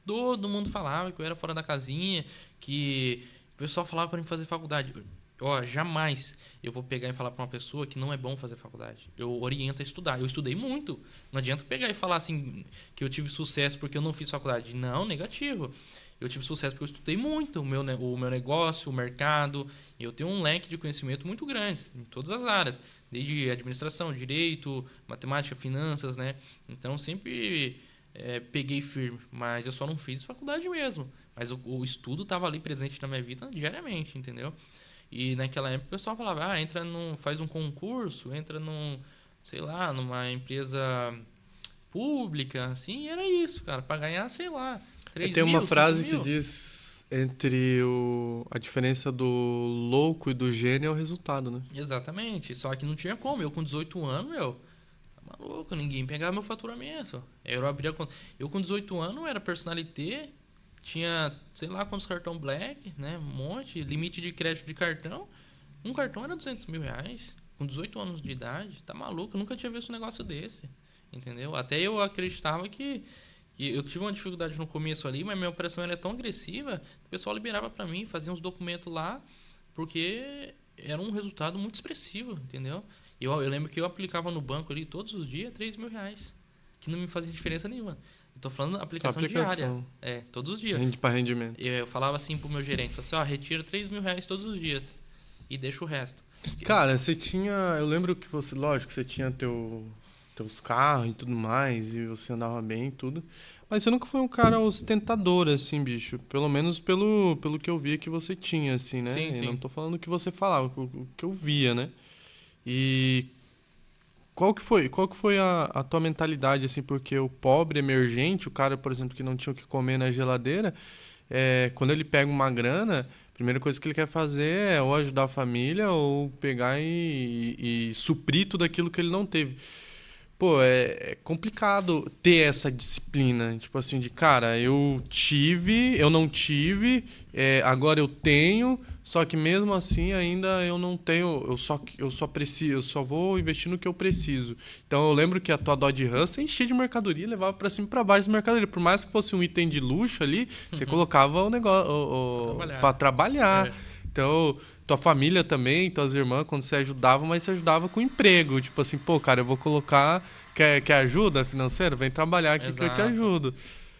todo mundo falava que eu era fora da casinha, que o pessoal falava para mim fazer faculdade. Ó, jamais eu vou pegar e falar para uma pessoa que não é bom fazer faculdade. Eu oriento a estudar. Eu estudei muito. Não adianta pegar e falar assim que eu tive sucesso porque eu não fiz faculdade. Não, negativo. Eu tive sucesso porque eu estudei muito o meu negócio, o mercado. Eu tenho um leque de conhecimento muito grande em todas as áreas, desde administração, direito, matemática, finanças, né? Então sempre peguei firme, mas eu só não fiz faculdade mesmo. Mas o estudo estava ali presente na minha vida diariamente, entendeu? E naquela época o pessoal falava, faz um concurso, entra sei lá, numa empresa pública, assim, e era isso, cara, para ganhar, sei lá, 3 Tem mil, uma frase 5 que mil. diz entre a diferença do louco e do gênio é o resultado, né? Exatamente, só que não tinha como. Eu com 18 anos, tá maluco, ninguém pegava meu faturamento. Eu abria conta. Eu com 18 anos era personalité, tinha sei lá quantos cartão black, né? Um monte, limite de crédito de cartão. Um cartão era R$ 200.000. Com 18 anos de idade, tá maluco, eu nunca tinha visto um negócio desse. Entendeu? Até eu acreditava que eu tive uma dificuldade no começo ali, mas minha operação era tão agressiva que o pessoal liberava para mim, fazia uns documentos lá, porque era um resultado muito expressivo, entendeu? Eu lembro que eu aplicava no banco ali todos os dias R$ 3.000, que não me fazia diferença nenhuma. Eu tô falando aplicação diária. Todos os dias. Para rendimento. Eu falava assim pro meu gerente, falava assim, retira R$ 3.000 todos os dias e deixa o resto. Cara, você tinha... Eu lembro que você, lógico, você tinha teus carros e tudo mais, e você andava bem e tudo. Mas você nunca foi um cara ostentador, assim, bicho. Pelo menos pelo que eu via que você tinha, assim, né? Sim, E sim. não tô falando o que você falava, o que eu via, né? E qual que foi a tua mentalidade, assim? Porque o pobre emergente, o cara, por exemplo, que não tinha o que comer na geladeira, quando ele pega uma grana, a primeira coisa que ele quer fazer é ou ajudar a família ou pegar e suprir tudo aquilo que ele não teve. Pô, é complicado ter essa disciplina, tipo assim, de cara, eu não tive, agora eu tenho, só que mesmo assim ainda eu não tenho, eu só preciso, eu só vou investir no que eu preciso. Então eu lembro que a tua Dodge Ram você enchia de mercadoria, levava pra cima e pra baixo de mercadoria, por mais que fosse um item de luxo ali, você colocava o negócio Pra para trabalhar. trabalhar. Então, tua família também, tuas irmãs, quando você ajudava, mas você ajudava com emprego. Tipo assim, pô, cara, eu vou colocar. Quer ajuda financeira? Vem trabalhar aqui que eu te Exato. ajudo.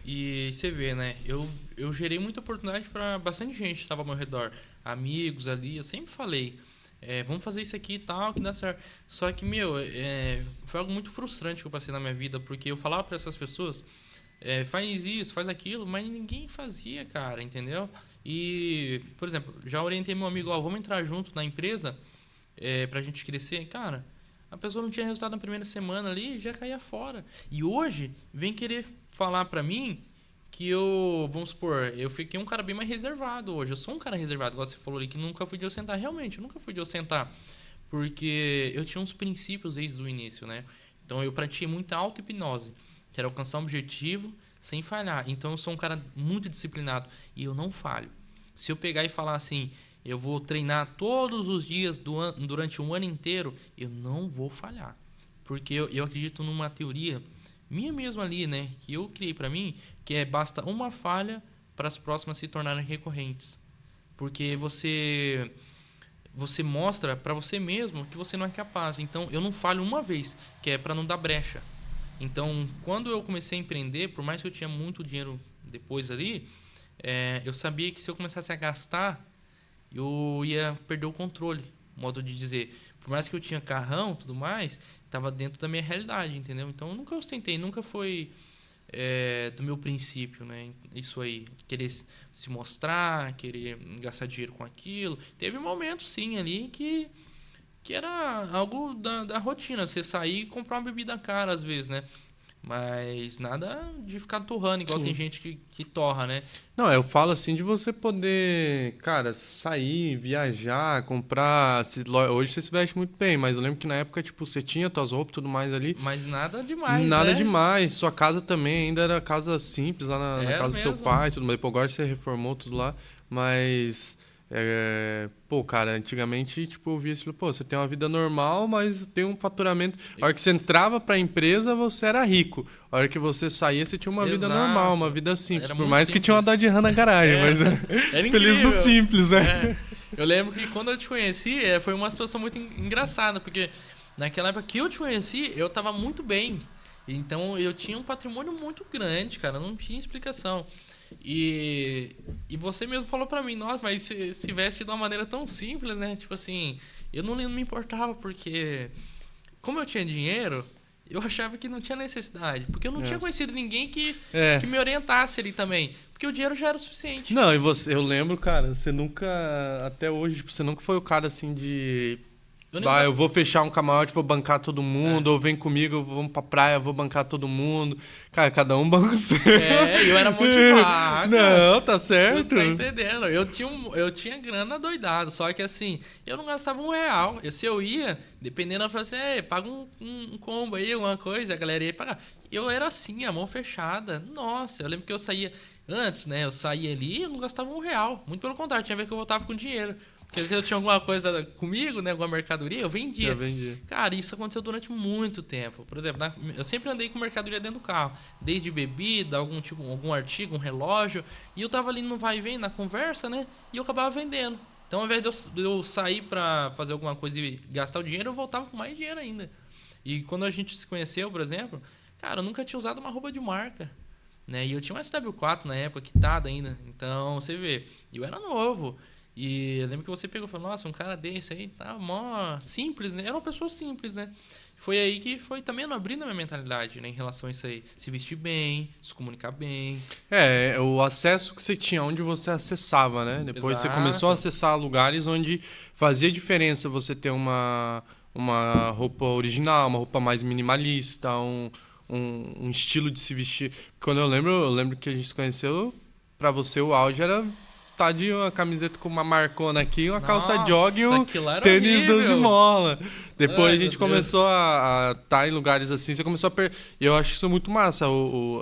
E você vê, né? Eu gerei muita oportunidade para bastante gente que estava ao meu redor. Amigos ali, eu sempre falei, vamos fazer isso aqui e tal, que dá certo. Só que, foi algo muito frustrante que eu passei na minha vida, porque eu falava para essas pessoas, faz isso, faz aquilo, mas ninguém fazia, cara, entendeu? E, por exemplo, já orientei meu amigo, vamos entrar junto na empresa pra gente crescer. Cara, a pessoa não tinha resultado na primeira semana ali, já caía fora. E hoje, vem querer falar pra mim que vamos supor, eu fiquei um cara bem mais reservado hoje. Eu sou um cara reservado, igual você falou ali, que nunca fui de eu sentar. Realmente, eu nunca fui de eu sentar. Porque eu tinha uns princípios desde o início, né? Então eu pratiquei muita auto-hipnose, que era alcançar um objetivo sem falhar. Então eu sou um cara muito disciplinado e eu não falho. Se eu pegar e falar assim, eu vou treinar todos os dias durante um ano inteiro, eu não vou falhar. Porque eu acredito numa teoria minha mesma ali, né? Que eu criei pra mim, que basta uma falha para as próximas se tornarem recorrentes. Porque você mostra para você mesmo que você não é capaz. Então, eu não falho uma vez, que é para não dar brecha. Então, quando eu comecei a empreender, por mais que eu tinha muito dinheiro depois ali, eu sabia que se eu começasse a gastar, eu ia perder o controle, modo de dizer. Por mais que eu tinha carrão e tudo mais, estava dentro da minha realidade, entendeu? Então, eu nunca ostentei, nunca foi do meu princípio, né? Isso aí, querer se mostrar, querer gastar dinheiro com aquilo. Teve momentos, sim, ali que era algo da rotina. Você sair e comprar uma bebida cara, às vezes, né? Mas nada de ficar torrando, igual Sim. tem gente que torra, né? Não, eu falo assim de você poder, cara, sair, viajar, comprar. Hoje você se veste muito bem, mas eu lembro que na época, tipo, você tinha tuas roupas e tudo mais ali. Mas nada demais, Nada né? demais. Sua casa também ainda era casa simples, lá na Era casa do seu mesmo. pai, tudo mais. Pô, agora você reformou tudo lá, mas. Pô, cara, antigamente, tipo, eu via assim, pô, você tem uma vida normal, mas tem um faturamento. A hora que você entrava pra empresa, você era rico. A hora que você saía, você tinha uma vida normal, uma Exato. vida simples. Era Por muito mais que tinha uma simples. Dodge Ram na garagem, É, mas era feliz no incrível. simples, né? É. Eu lembro que quando eu te conheci, foi uma situação muito engraçada, porque naquela época que eu te conheci, eu tava muito bem. Então eu tinha um patrimônio muito grande, cara, não tinha explicação. E você mesmo falou pra mim, nossa, mas você se veste de uma maneira tão simples, né? Tipo assim, eu não me importava, porque como eu tinha dinheiro, eu achava que não tinha necessidade. Porque eu não tinha conhecido ninguém que me orientasse ali também. Porque o dinheiro já era o suficiente. Não, e você, eu lembro, cara, você nunca, até hoje, tipo, você nunca foi o cara assim de. Eu nem sabia. Eu vou fechar um camarote, vou bancar todo mundo, ou vem comigo, vamos pra praia, vou bancar todo mundo. Cara, cada um banca o seu. Eu era mão de vaca. Não, tá Você certo. tá entendendo? Eu tinha grana doidado, só que assim, eu não gastava R$ 1. Se eu ia, dependendo, eu falava assim, paga um combo aí, alguma coisa, a galera ia pagar. Eu era assim, a mão fechada. Nossa, eu lembro que eu saía antes, né? Eu saía ali e eu não gastava R$ 1. Muito pelo contrário, tinha vez que eu voltava com dinheiro. Porque se eu tinha alguma coisa comigo, né? Alguma mercadoria, eu vendia. Já vendi. Cara, isso aconteceu durante muito tempo. Por exemplo, eu sempre andei com mercadoria dentro do carro. Desde bebida, algum artigo, um relógio. E eu tava ali no vai e vem, na conversa, né? E eu acabava vendendo. Então, ao invés de eu sair pra fazer alguma coisa e gastar o dinheiro, eu voltava com mais dinheiro ainda. E quando a gente se conheceu, por exemplo, cara, eu nunca tinha usado uma roupa de marca. Né? E eu tinha um SW4 na época, quitada ainda. Então, você vê, eu era novo. E eu lembro que você pegou e falou, nossa, um cara desse aí tá mó simples, né? Era uma pessoa simples, né? Foi aí que foi também abrindo a minha mentalidade, né? Em relação a isso aí. Se vestir bem, se comunicar bem. O acesso que você tinha, onde você acessava, né? Depois você começou a Exato. acessar lugares onde fazia diferença você ter uma roupa original, uma roupa mais minimalista, um estilo de se vestir. Quando eu lembro que a gente se conheceu, pra você o auge era tá de uma camiseta com uma marcona aqui, uma calça jog e Nossa, um aquilo era tênis horrível. 12 mola. Depois Ai, a meu gente Deus. começou a estar em lugares assim, você começou E eu acho isso muito massa.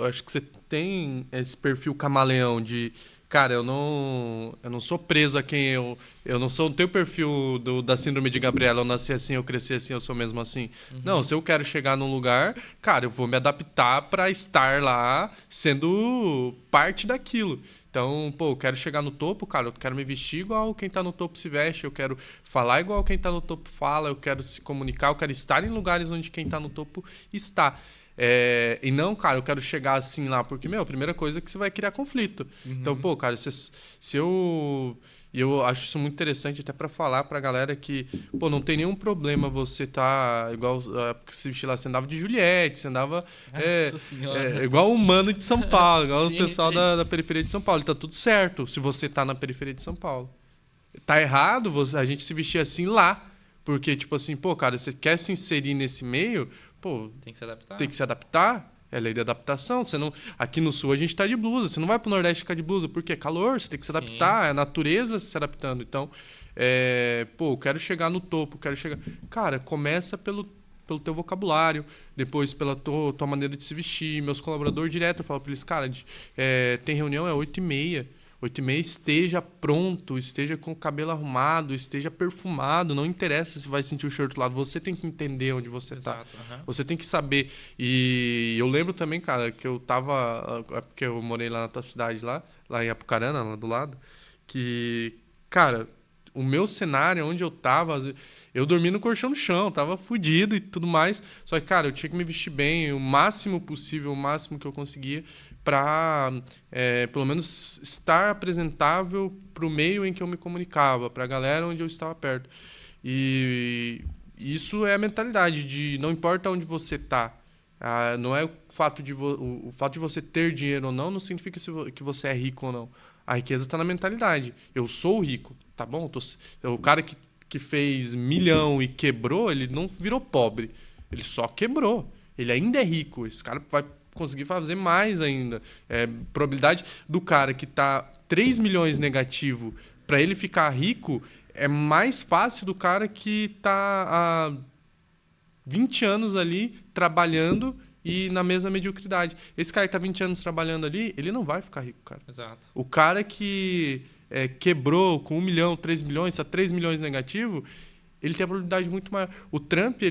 Acho que você tem esse perfil camaleão de. Cara, eu não sou preso a quem eu não sou o teu perfil da síndrome de Gabriela. Eu nasci assim, eu cresci assim, eu sou mesmo assim. Não, se eu quero chegar num lugar, cara, eu vou me adaptar pra estar lá sendo parte daquilo. Então, pô, eu quero chegar no topo, cara, eu quero me vestir igual quem tá no topo se veste, eu quero falar igual quem tá no topo fala, eu quero se comunicar, eu quero estar em lugares onde quem tá no topo está. E não, cara, eu quero chegar assim lá, porque, a primeira coisa é que você vai criar conflito. Então, pô, cara, se eu... E eu acho isso muito interessante até pra falar pra galera que, pô, não tem nenhum problema você tá igual porque se vestir lá, você andava de Juliette, você andava Nossa senhora. igual o mano de São Paulo, igual o Sim, pessoal sim. da periferia de São Paulo. E tá tudo certo se você tá na periferia de São Paulo. Tá errado a gente se vestir assim lá. Porque, tipo assim, pô, cara, você quer se inserir nesse meio, pô, Tem que se adaptar. tem que se adaptar. É lei de adaptação. Você não... Aqui no sul a gente tá de blusa. Você não vai pro Nordeste ficar de blusa. Porque é calor, você tem que se Sim. adaptar. É a natureza se adaptando. Então, eu quero chegar no topo, quero chegar... Cara, começa pelo teu vocabulário, depois pela tua maneira de se vestir. Meus colaboradores direto, eu falo pra eles, cara, tem reunião, é 8h30. 8h30 esteja pronto, esteja com o cabelo arrumado, esteja perfumado, não interessa se vai sentir o cheiro do lado, você tem que entender onde você tá. Exato. Você tem que saber. E eu lembro também, cara, que eu tava, porque eu morei lá na tua cidade lá em Apucarana, lá do lado, que, cara, o meu cenário, onde eu tava, eu dormia no colchão no chão, tava fudido e tudo mais. Só que, cara, eu tinha que me vestir bem, o máximo possível, o máximo que eu conseguia, pra pelo menos estar apresentável pro meio em que eu me comunicava, pra galera onde eu estava perto. E isso é a mentalidade de não importa onde você tá. Não é o fato o fato de você ter dinheiro ou não significa que você é rico ou não. A riqueza está na mentalidade. Eu sou rico, tá bom? O cara que fez 1 milhão e quebrou, ele não virou pobre. Ele só quebrou. Ele ainda é rico. Esse cara vai conseguir fazer mais ainda. Probabilidade do cara que tá 3 milhões negativo para ele ficar rico é mais fácil do cara que tá há 20 anos ali trabalhando e na mesma mediocridade. Esse cara que tá 20 anos trabalhando ali, ele não vai ficar rico, cara. Exato. O cara que quebrou com 1 milhão, 3 milhões, tá 3 milhões negativo, ele tem a probabilidade muito maior. O Trump,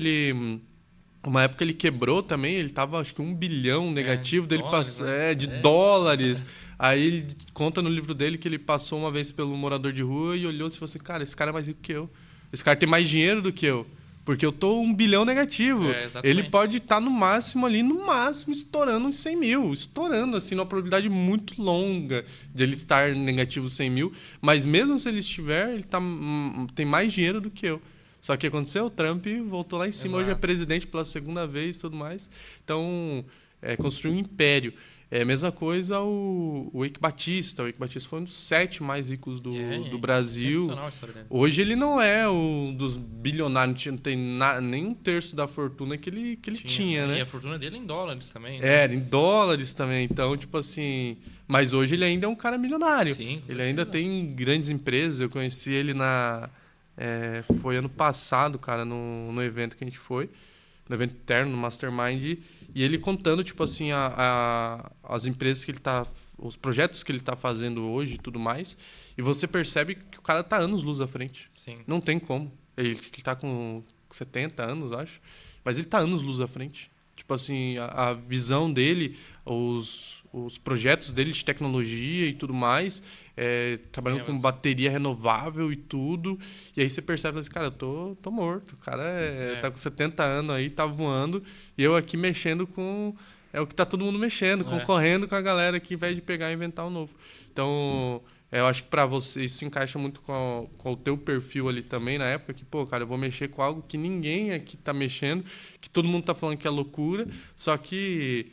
uma época ele quebrou também, ele tava acho que 1 bilhão negativo, de dólares, né? de dólares. Aí ele conta no livro dele que ele passou uma vez pelo morador de rua e olhou e falou assim, cara, esse cara é mais rico que eu. Esse cara tem mais dinheiro do que eu. Porque eu tô 1 bilhão negativo. Ele pode estar no máximo ali, estourando uns 100 mil. Estourando, assim, numa probabilidade muito longa de ele estar negativo 100 mil. Mas mesmo se ele estiver, ele tem mais dinheiro do que eu. Só que aconteceu, o Trump voltou lá em cima. Hoje é presidente pela segunda vez e tudo mais. Então, construiu um império. É a mesma coisa o Eike Batista. O Eike Batista foi um dos 7 mais ricos do Brasil. Hoje ele não é um dos bilionários, não tem nem 1/3 da fortuna que ele tinha, né? E a fortuna dele é em dólares também. Né? Era em dólares também. Então, tipo assim... Mas hoje ele ainda é um cara milionário. Sim, ele ainda tem grandes empresas. Eu conheci ele foi ano passado, cara, no evento que a gente foi. No evento interno, no Mastermind, e ele contando, tipo assim, as empresas que ele tá... Os projetos que ele tá fazendo hoje e tudo mais, e você percebe que o cara tá anos-luz à frente. Sim. Não tem como. Ele tá com 70 anos, acho, mas ele tá anos-luz à frente. Tipo assim, a visão dele, os projetos dele de tecnologia e tudo mais, trabalhando com bateria renovável e tudo. E aí você percebe assim, cara, eu tô morto. O cara tá com 70 anos aí, tá voando. E eu aqui mexendo com... É o que tá todo mundo mexendo, concorrendo com a galera que vai de pegar e inventar um novo. Então, eu acho que pra você isso se encaixa muito com o teu perfil ali também, na época que, pô, cara, eu vou mexer com algo que ninguém aqui tá mexendo, que todo mundo tá falando que é loucura, só que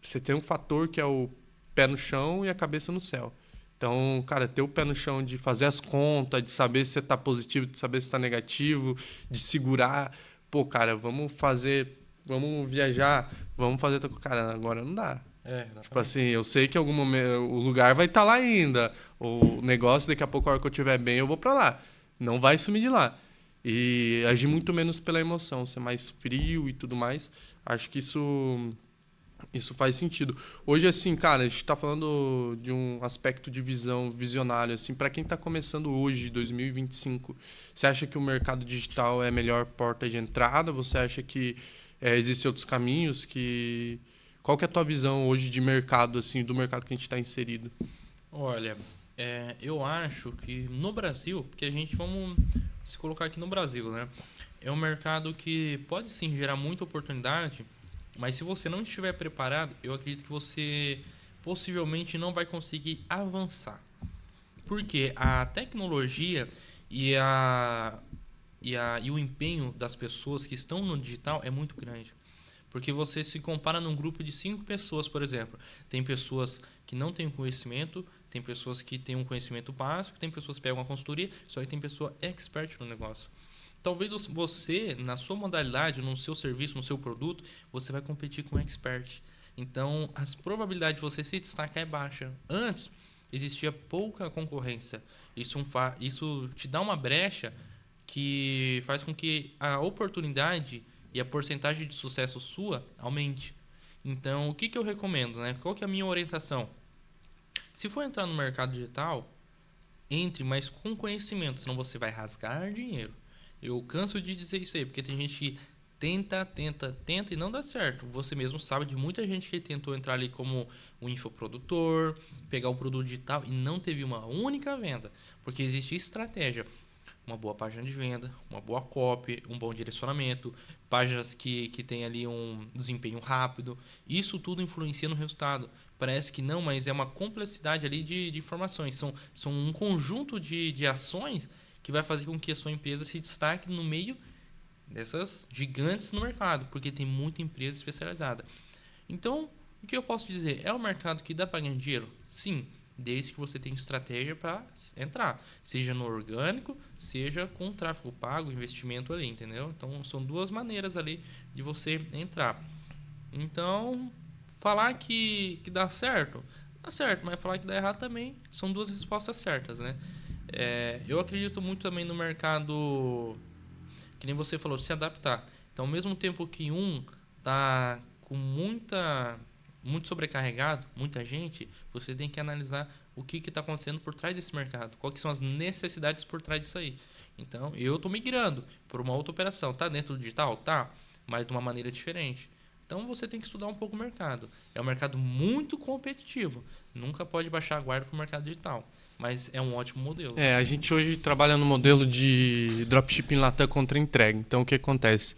você tem um fator que é o pé no chão e a cabeça no céu. Então, cara, ter o pé no chão de fazer as contas, de saber se você tá positivo, de saber se tá negativo, de segurar. Pô, cara, vamos viajar, vamos fazer... Cara, agora não dá. Tipo assim, eu sei que em algum momento o lugar vai estar lá ainda. O negócio, daqui a pouco, a hora que eu estiver bem, eu vou pra lá. Não vai sumir de lá. E agir muito menos pela emoção, ser mais frio e tudo mais. Acho que isso faz sentido. Hoje, assim, cara, a gente tá falando de um aspecto de visão visionário, assim, para quem tá começando hoje, 2025, você acha que o mercado digital é a melhor porta de entrada? Você acha que existem outros caminhos? Qual que é a tua visão hoje de mercado, assim, do mercado que a gente está inserido? Olha, eu acho que no Brasil, porque vamos se colocar aqui no Brasil, né? É um mercado que pode sim gerar muita oportunidade, mas se você não estiver preparado, eu acredito que você possivelmente não vai conseguir avançar. Porque a tecnologia e o empenho das pessoas que estão no digital é muito grande. Porque você se compara num grupo de 5 pessoas, por exemplo. Tem pessoas que não têm conhecimento, tem pessoas que têm um conhecimento básico, tem pessoas que pegam uma consultoria, só que tem pessoa expert no negócio. Talvez você, na sua modalidade, no seu serviço, no seu produto, você vai competir com um expert. Então, as probabilidades de você se destacar é baixa. Antes, existia pouca concorrência. Isso te dá uma brecha que faz com que a oportunidade e a porcentagem de sucesso sua aumente. Então, o que eu recomendo, né? Qual que é a minha orientação? Se for entrar no mercado digital, entre, mas com conhecimento, senão você vai rasgar dinheiro. Eu canso de dizer isso aí, porque tem gente que tenta e não dá certo. Você mesmo sabe de muita gente que tentou entrar ali como um infoprodutor, pegar o produto digital e não teve uma única venda, porque existe estratégia. Uma boa página de venda, uma boa copy, um bom direcionamento, páginas que tem ali um desempenho rápido. Isso tudo influencia no resultado. Parece que não, mas é uma complexidade ali de informações. São um conjunto de ações que vai fazer com que a sua empresa se destaque no meio dessas gigantes no mercado, porque tem muita empresa especializada. Então, o que eu posso dizer? É um mercado que dá para ganhar dinheiro? Sim, desde que você tenha estratégia para entrar, seja no orgânico, seja com tráfego pago, investimento ali, entendeu? Então, são duas maneiras ali de você entrar. Então, falar que dá certo, mas falar que dá errado também são duas respostas certas, né? Eu acredito muito também no mercado, que nem você falou, se adaptar. Então, ao mesmo tempo que um tá com muito sobrecarregado, muita gente, você tem que analisar o que está acontecendo por trás desse mercado, quais são as necessidades por trás disso aí. Então, eu estou migrando por uma outra operação. Tá dentro do digital? Tá, mas de uma maneira diferente. Então, você tem que estudar um pouco o mercado. É um mercado muito competitivo. Nunca pode baixar a guarda para o mercado digital, mas é um ótimo modelo. A gente hoje trabalha no modelo de dropshipping Latam contra entrega. Então, o que acontece?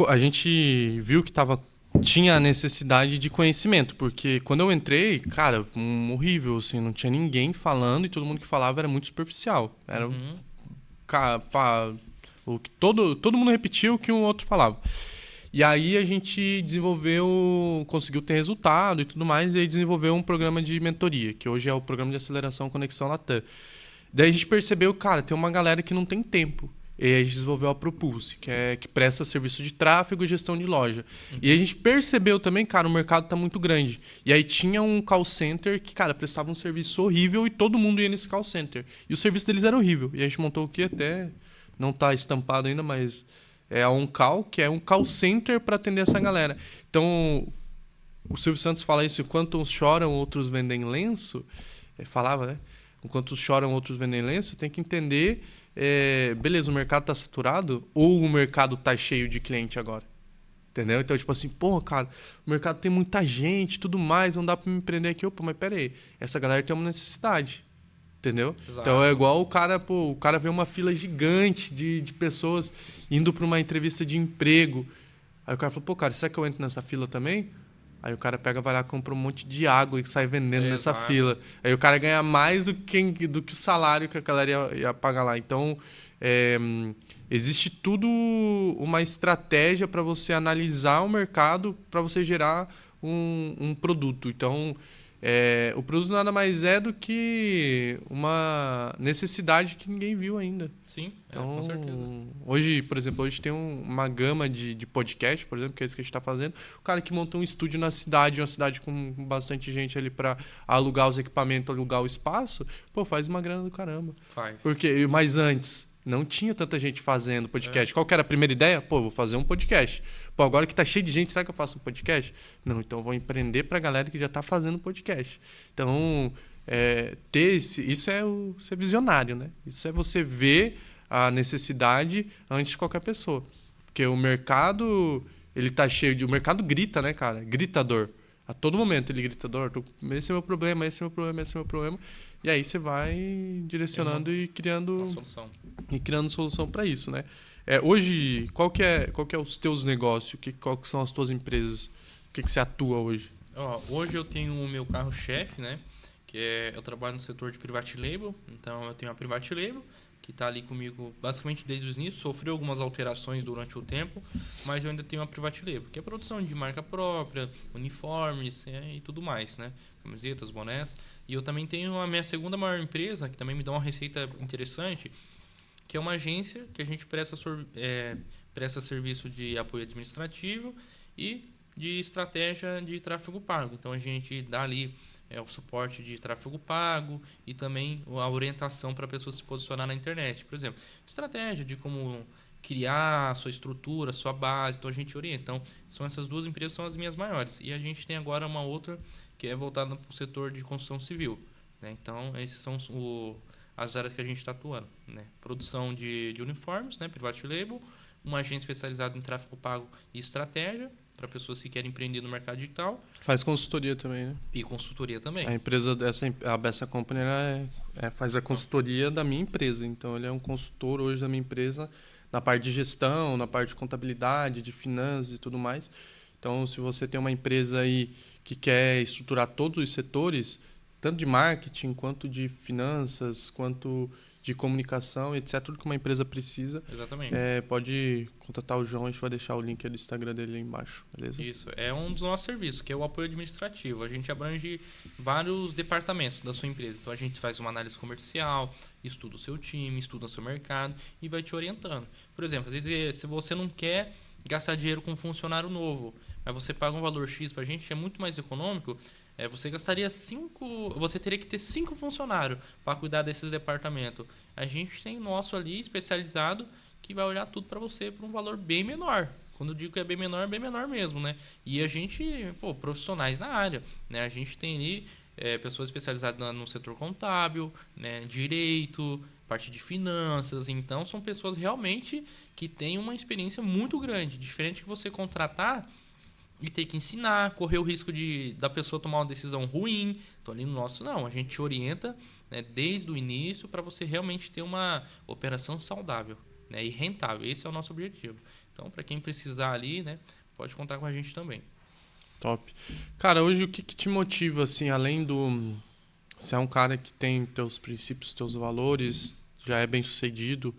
A gente viu que tinha a necessidade de conhecimento, porque quando eu entrei, cara, horrível, assim, não tinha ninguém falando e todo mundo que falava era muito superficial. Era todo mundo repetia o que um outro falava. E aí a gente conseguiu ter resultado e tudo mais, e aí desenvolveu um programa de mentoria, que hoje é o programa de aceleração Conexão Latam. Daí a gente percebeu, cara, tem uma galera que não tem tempo. E aí a gente desenvolveu a Propulse, que presta serviço de tráfego e gestão de loja. E aí a gente percebeu também, cara, o mercado tá muito grande. E aí tinha um call center que, cara, prestava um serviço horrível e todo mundo ia nesse call center. E o serviço deles era horrível. E a gente montou o que até não tá estampado ainda, mas é a OnCall, que é um call center para atender essa galera. Então, o Silvio Santos fala isso, enquanto uns choram, outros vendem lenço. Falava, né? Enquanto uns choram, outros vendem lenço. Tem que entender, beleza, o mercado tá saturado ou o mercado tá cheio de cliente agora? Entendeu? Então, tipo assim, pô, cara, o mercado tem muita gente, tudo mais, não dá para me empreender aqui. Opa, mas pera aí, essa galera tem uma necessidade. Entendeu? Exato. Então é igual o cara vê uma fila gigante de pessoas indo para uma entrevista de emprego. Aí o cara fala, pô, cara, será que eu entro nessa fila também? Aí o cara vai lá, compra um monte de água e sai vendendo nessa fila. Aí o cara ganha mais do que o salário que a galera ia pagar lá. Então, existe tudo uma estratégia para você analisar o mercado para você gerar um produto. Então, o produto nada mais é do que uma necessidade que ninguém viu ainda. Sim, então, com certeza. Hoje, por exemplo, tem uma gama de podcast, por exemplo, que é isso que a gente está fazendo. O cara que montou um estúdio na cidade, uma cidade com bastante gente ali para alugar os equipamentos, alugar o espaço, pô, faz uma grana do caramba. Faz. Mas antes não tinha tanta gente fazendo podcast. Qual que era a primeira ideia? Pô, vou fazer um podcast. Pô, agora que tá cheio de gente, será que eu faço um podcast? Não, então eu vou empreender pra galera que já tá fazendo podcast. Então, isso é ser visionário, né? Isso é você ver a necessidade antes de qualquer pessoa. Porque o mercado, ele tá cheio o mercado grita, né, cara? Gritador. A todo momento ele grita, esse é meu problema, esse é meu problema, esse é meu problema. E aí você vai direcionando e criando solução para isso, né? Hoje, qual que é os teus negócios? Qual que são as tuas empresas? O que você atua hoje? Hoje eu tenho o meu carro-chefe, né? Eu trabalho no setor de private label. Então eu tenho a private label, que está ali comigo basicamente desde o início. Sofreu algumas alterações durante o tempo, mas eu ainda tenho a private label, que é a produção de marca própria, uniformes e tudo mais, né? Camisetas, bonés. E eu também tenho a minha segunda maior empresa, que também me dá uma receita interessante, que é uma agência que a gente presta serviço de apoio administrativo e de estratégia de tráfego pago. Então a gente dá ali o suporte de tráfego pago e também a orientação para a pessoa se posicionar na internet. Por exemplo, estratégia de como criar a sua estrutura, a sua base, então a gente orienta. Então, essas duas empresas são as minhas maiores. E a gente tem agora uma outra que é voltada para o setor de construção civil, né? Então, esses são as áreas que a gente está atuando, né? Produção de uniformes, né? Private Label, uma agência especializada em tráfego pago e estratégia, para pessoas que querem empreender no mercado digital. Faz consultoria também, né? E consultoria também. A empresa a Bessa Company ela faz a consultoria da minha empresa. Então, ele é um consultor hoje da minha empresa na parte de gestão, na parte de contabilidade, de finanças e tudo mais. Então, se você tem uma empresa aí que quer estruturar todos os setores, tanto de marketing, quanto de finanças, quanto de comunicação, etc., tudo que uma empresa precisa, Exatamente. pode contatar o João, a gente vai deixar o link do Instagram dele aí embaixo, beleza? Isso, é um dos nossos serviços, que é o apoio administrativo. A gente abrange vários departamentos da sua empresa. Então, a gente faz uma análise comercial, estuda o seu time, estuda o seu mercado e vai te orientando. Por exemplo, às vezes, se você não quer gastar dinheiro com um funcionário novo, mas você paga um valor X para a gente, é muito mais econômico. Você gastaria você teria que ter 5 funcionários para cuidar desses departamentos. A gente tem nosso ali especializado que vai olhar tudo para você por um valor bem menor. Quando eu digo que é bem menor mesmo, né? E a gente, profissionais na área, né? A gente tem ali pessoas especializadas no setor contábil, né? Direito, parte de finanças. Então, são pessoas realmente que têm uma experiência muito grande. Diferente de você contratar e ter que ensinar, correr o risco da pessoa tomar uma decisão ruim. Então, ali no nosso, não. A gente te orienta, né, desde o início para você realmente ter uma operação saudável, né, e rentável. Esse é o nosso objetivo. Então, para quem precisar ali, né, pode contar com a gente também. Top. Cara, hoje o que te motiva, assim, além do... Você é um cara que tem teus princípios, teus valores, já é bem sucedido.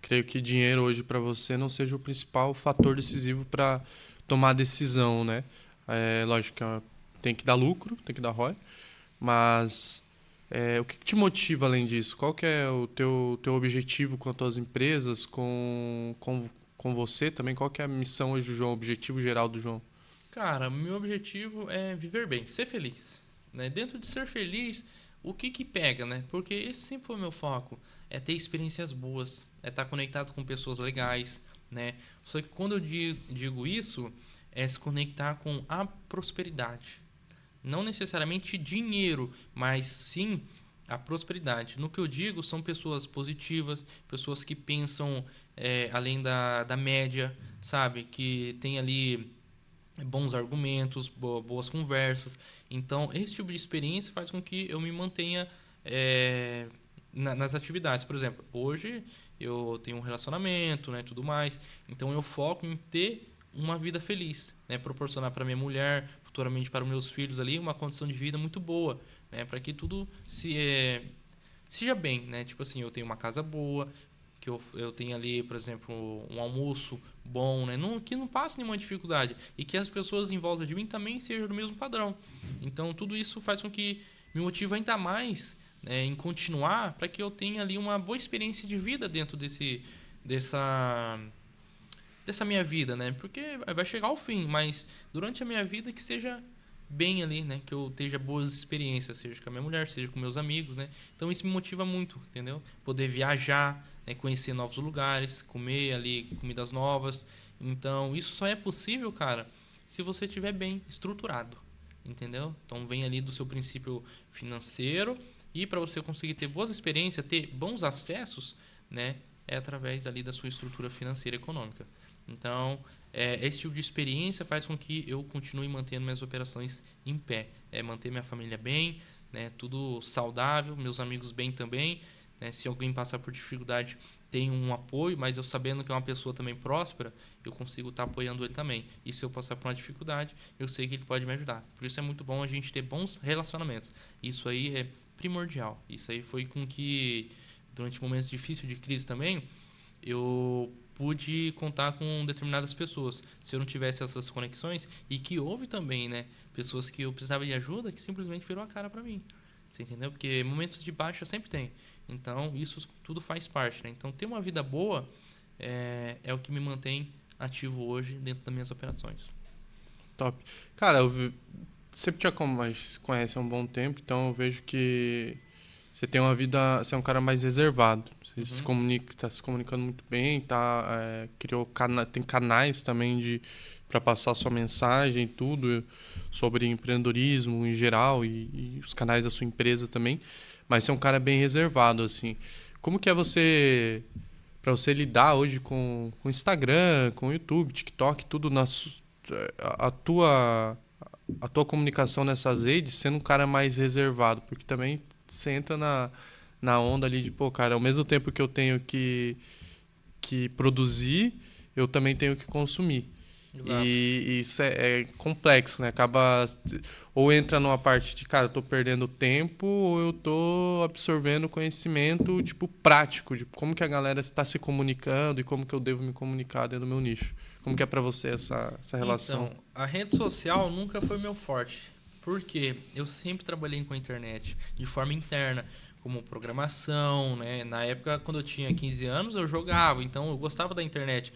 Creio que dinheiro hoje para você não seja o principal fator decisivo para tomar decisão, né? Lógico que tem que dar lucro, tem que dar ROI, mas o que te motiva além disso? Qual que é o teu objetivo com as tuas empresas, com você também? Qual que é a missão hoje do João, o objetivo geral do João? Cara, meu objetivo é viver bem, ser feliz, né? Dentro de ser feliz, o que pega, né? Porque esse sempre foi o meu foco, é ter experiências boas, é estar conectado com pessoas legais, né? Só que quando eu digo isso, é se conectar com a prosperidade. Não necessariamente dinheiro, mas sim a prosperidade. No que eu digo, são pessoas positivas, pessoas que pensam além da média, sabe? Que tem ali bons argumentos, boas conversas. Então, esse tipo de experiência faz com que eu me mantenha nas atividades. Por exemplo, hoje eu tenho um relacionamento, né, tudo mais. Então, eu foco em ter uma vida feliz, né, proporcionar para minha mulher, futuramente para os meus filhos ali, uma condição de vida muito boa, né, para que tudo seja bem, né? Tipo assim, eu tenho uma casa boa, que eu tenho ali, por exemplo, um almoço bom, né? Que não passe nenhuma dificuldade. E que as pessoas em volta de mim também sejam do mesmo padrão. Então, tudo isso faz com que me motive ainda mais, né, em continuar, para que eu tenha ali uma boa experiência de vida dentro dessa minha vida, né? Porque vai chegar ao fim, mas durante a minha vida que seja bem ali, né? Que eu tenha boas experiências, seja com a minha mulher, seja com meus amigos, né? Então isso me motiva muito, entendeu? Poder viajar, né? Conhecer novos lugares, comer ali comidas novas. Então isso só é possível, cara, se você estiver bem estruturado, entendeu? Então vem ali do seu princípio financeiro e para você conseguir ter boas experiências, ter bons acessos, né? É através ali da sua estrutura financeira e econômica. Então, esse tipo de experiência faz com que eu continue mantendo minhas operações em pé. Manter minha família bem, né, tudo saudável, meus amigos bem também. Né, se alguém passar por dificuldade, tem um apoio, mas eu sabendo que é uma pessoa também próspera, eu consigo estar apoiando ele também. E se eu passar por uma dificuldade, eu sei que ele pode me ajudar. Por isso é muito bom a gente ter bons relacionamentos. Isso aí é primordial. Isso aí foi com que, durante momentos difíceis de crise também, eu pude contar com determinadas pessoas. Se eu não tivesse essas conexões, e que houve também, né, pessoas que eu precisava de ajuda que simplesmente virou a cara para mim. Você entendeu? Porque momentos de baixa sempre tem. Então, isso tudo faz parte, né? Então, ter uma vida boa é o que me mantém ativo hoje dentro das minhas operações. Top. Cara, sempre te conhece há um bom tempo, então eu vejo que Você tem uma vida, você é um cara mais reservado. Você se Uhum. comunica, tá se comunicando muito bem, criou tem canais também para passar sua mensagem e tudo sobre empreendedorismo em geral e os canais da sua empresa também. Mas você é um cara bem reservado assim. Como que é para você lidar hoje com Instagram, com YouTube, TikTok, tudo a tua a tua comunicação nessas redes sendo um cara mais reservado, porque também você entra na onda ali de, pô, cara, ao mesmo tempo que eu tenho que produzir, eu também tenho que consumir. Exato. E isso é complexo, né? Acaba. Ou entra numa parte de, cara, eu tô perdendo tempo, ou eu tô absorvendo conhecimento, tipo, prático, de como que a galera está se comunicando e como que eu devo me comunicar dentro do meu nicho. Como que é pra você essa relação? Então, a rede social nunca foi meu forte. Por quê? Eu sempre trabalhei com a internet de forma interna, como programação, né? Na época, quando eu tinha 15 anos, eu jogava, então eu gostava da internet.